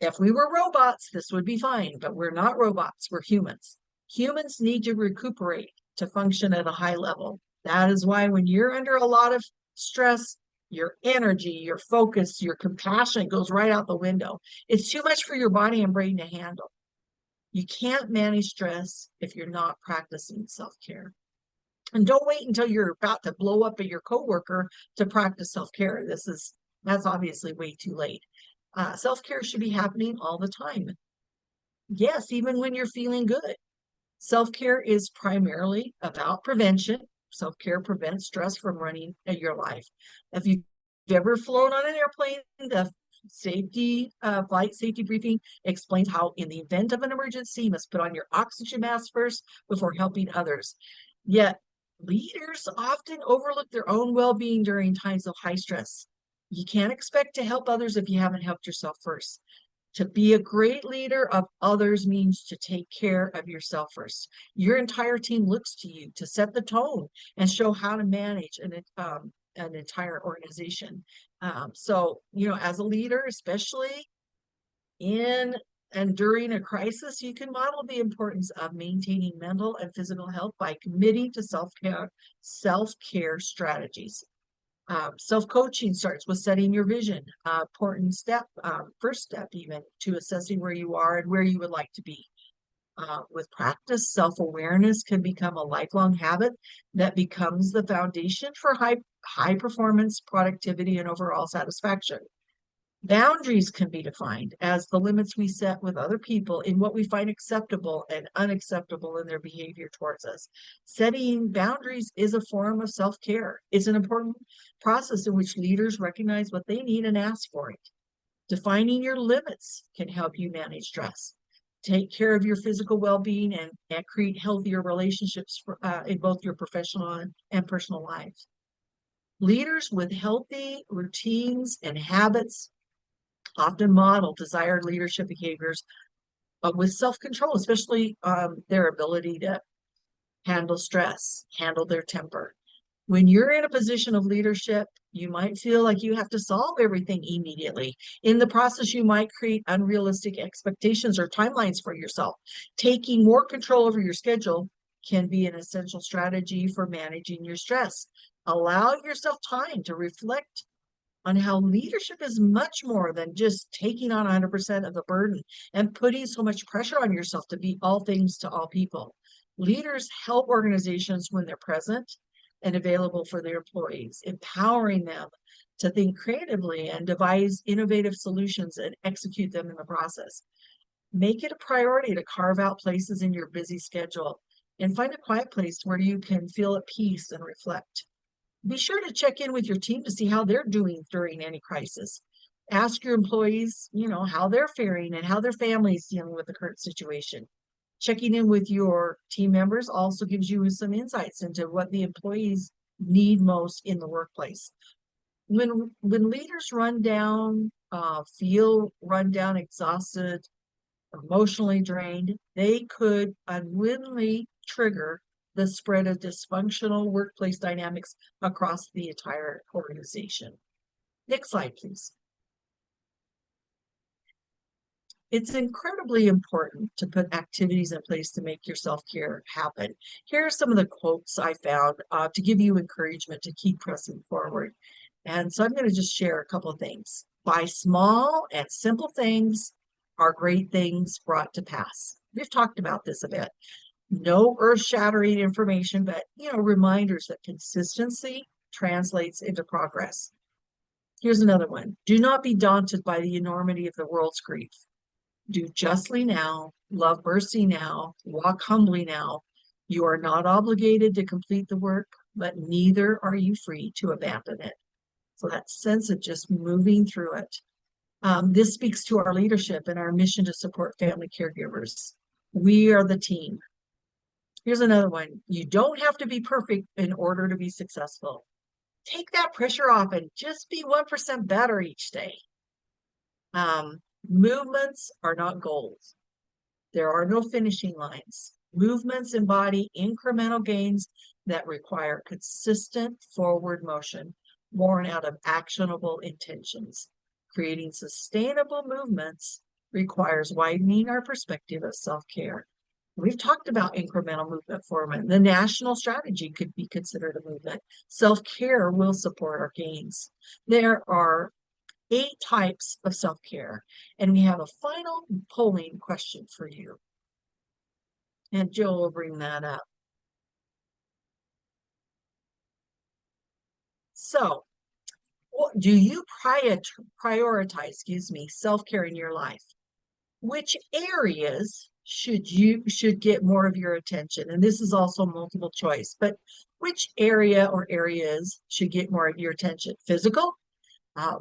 If we were robots, this would be fine, but we're not robots. We're humans. Humans need to recuperate to function at a high level. That is why when you're under a lot of stress, your energy, your focus, your compassion goes right out the window. It's too much for your body and brain to handle. You can't manage stress if you're not practicing self-care. And don't wait until you're about to blow up at your coworker to practice self-care. That's obviously way too late. Self-care should be happening all the time. Yes, even when you're feeling good. Self-care is primarily about prevention. Self-care prevents stress from running in your life. If you've ever flown on an airplane, the flight safety briefing explains how in the event of an emergency, you must put on your oxygen mask first before helping others. Yet leaders often overlook their own well-being during times of high stress. You can't expect to help others if you haven't helped yourself first. To be a great leader of others means to take care of yourself first. Your entire team looks to you to set the tone and show how to manage an entire organization. So, as a leader, especially in and during a crisis, you can model the importance of maintaining mental and physical health by committing to self-care strategies. Self-coaching starts with setting your vision, important step, first step even to assessing where you are and where you would like to be. With practice, self-awareness can become a lifelong habit that becomes the foundation for high performance, productivity, and overall satisfaction. Boundaries can be defined as the limits we set with other people in what we find acceptable and unacceptable in their behavior towards us. Setting boundaries is a form of self-care. It's an important process in which leaders recognize what they need and ask for it. Defining your limits can help you manage stress, take care of your physical well-being, and create healthier relationships in both your professional and personal lives. Leaders with healthy routines and habits often model desired leadership behaviors with self-control, especially their ability to handle stress, handle their temper. When you're in a position of leadership, you might feel like you have to solve everything immediately. In the process, you might create unrealistic expectations or timelines for yourself. Taking more control over your schedule can be an essential strategy for managing your stress. Allow yourself time to reflect on how leadership is much more than just taking on 100% of the burden and putting so much pressure on yourself to be all things to all people. Leaders help organizations when they're present and available for their employees, empowering them to think creatively and devise innovative solutions and execute them in the process. Make it a priority to carve out places in your busy schedule and find a quiet place where you can feel at peace and reflect. Be sure to check in with your team to see how they're doing during any crisis. Ask your employees, how they're faring and how their families dealing with the current situation. Checking in with your team members also gives you some insights into what the employees need most in the workplace. When leaders run down, feel run down, exhausted, emotionally drained, they could unwittingly trigger the spread of dysfunctional workplace dynamics across the entire organization. Next slide, please. It's incredibly important to put activities in place to make your self-care happen. Here are some of the quotes I found to give you encouragement to keep pressing forward. And so I'm going to just share a couple of things. By small and simple things are great things brought to pass. We've talked about this a bit. No earth-shattering information, but reminders that consistency translates into progress. Here's another one. Do not be daunted by the enormity of the world's grief. Do justly now, love mercy now, walk humbly now. You are not obligated to complete the work, but neither are you free to abandon it. So that sense of just moving through it. This speaks to our leadership and our mission to support family caregivers. We are the team. Here's another one. You don't have to be perfect in order to be successful. Take that pressure off and just be 1% better each day. Movements are not goals. There are no finishing lines. Movements embody incremental gains that require consistent forward motion born out of actionable intentions. Creating sustainable movements requires widening our perspective of self-care. We've talked about incremental movement format. The national strategy could be considered a movement. Self-care will support our gains. There are 8 types of self-care, and we have a final polling question for you. And Jill will bring that up. So, do you prioritize, self-care in your life? Which areas should get more of your attention? And this is also multiple choice, but which area or areas should get more of your attention? Physical,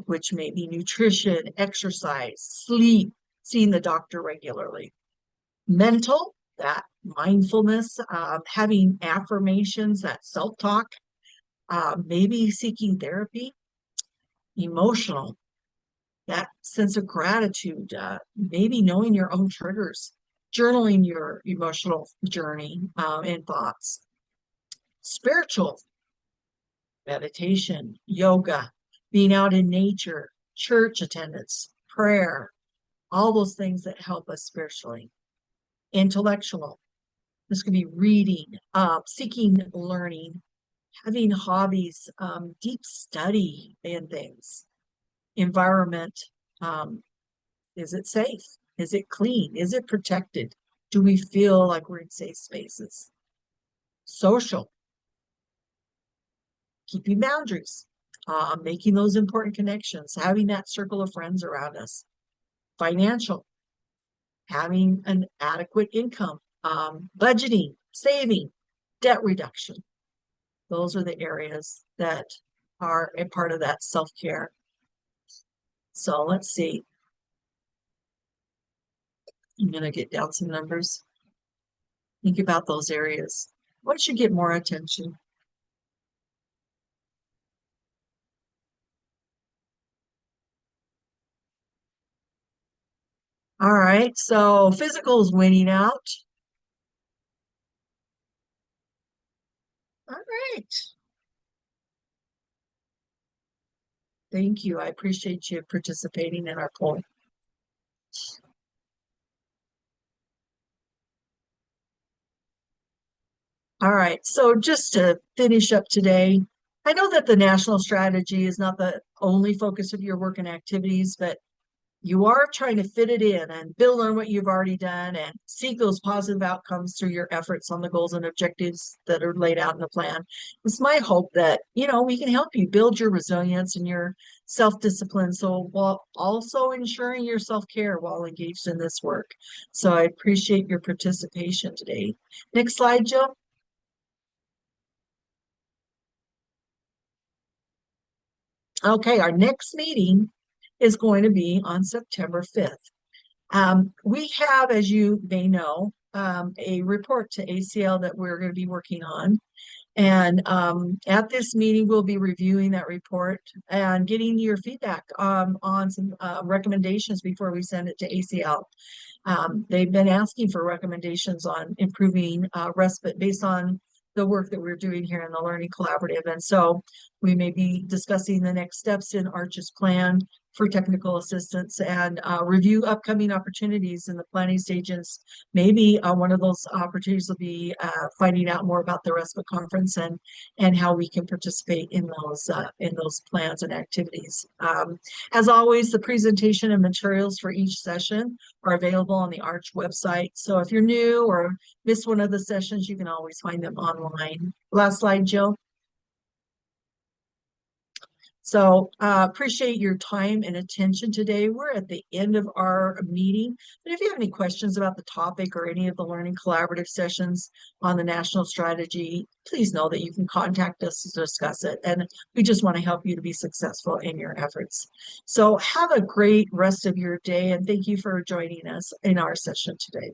which may be nutrition, exercise, sleep, seeing the doctor regularly. Mental, that mindfulness, having affirmations, that self-talk, maybe seeking therapy. Emotional, that sense of gratitude, maybe knowing your own triggers, journaling your emotional journey and thoughts. Spiritual, meditation, yoga, being out in nature, church attendance, prayer, all those things that help us spiritually. Intellectual, this could be reading, seeking learning, having hobbies, deep study in things, environment. Is it safe? Is it clean? Is it protected? Do we feel like we're in safe spaces? Social, keeping boundaries, making those important connections, having that circle of friends around us. Financial, having an adequate income, budgeting, saving, debt reduction. Those are the areas that are a part of that self-care. So let's see. I'm going to get down some numbers. Think about those areas. What should get more attention? All right, so physical is winning out. All right. Thank you. I appreciate you participating in our poll. All right, so just to finish up today, I know that the national strategy is not the only focus of your work and activities, but you are trying to fit it in and build on what you've already done and seek those positive outcomes through your efforts on the goals and objectives that are laid out in the plan. It's my hope that, we can help you build your resilience and your self-discipline, so while also ensuring your self-care while engaged in this work. So I appreciate your participation today. Next slide, Jill. Okay, our next meeting is going to be on September 5th. We have, as you may know, a report to ACL that we're going to be working on. And at this meeting, we'll be reviewing that report and getting your feedback on some recommendations before we send it to ACL. They've been asking for recommendations on improving respite based on the work that we're doing here in the Learning Collaborative. And so we may be discussing the next steps in Arch's plan for technical assistance and review upcoming opportunities in the planning stages. Maybe one of those opportunities will be finding out more about the Respite Conference and how we can participate in those plans and activities. As always, the presentation and materials for each session are available on the Arch website. So if you're new or missed one of the sessions, you can always find them online. Last slide, Jill. So appreciate your time and attention today. We're at the end of our meeting, but if you have any questions about the topic or any of the Learning Collaborative sessions on the national strategy, please know that you can contact us to discuss it. And we just want to help you to be successful in your efforts. So have a great rest of your day, and thank you for joining us in our session today.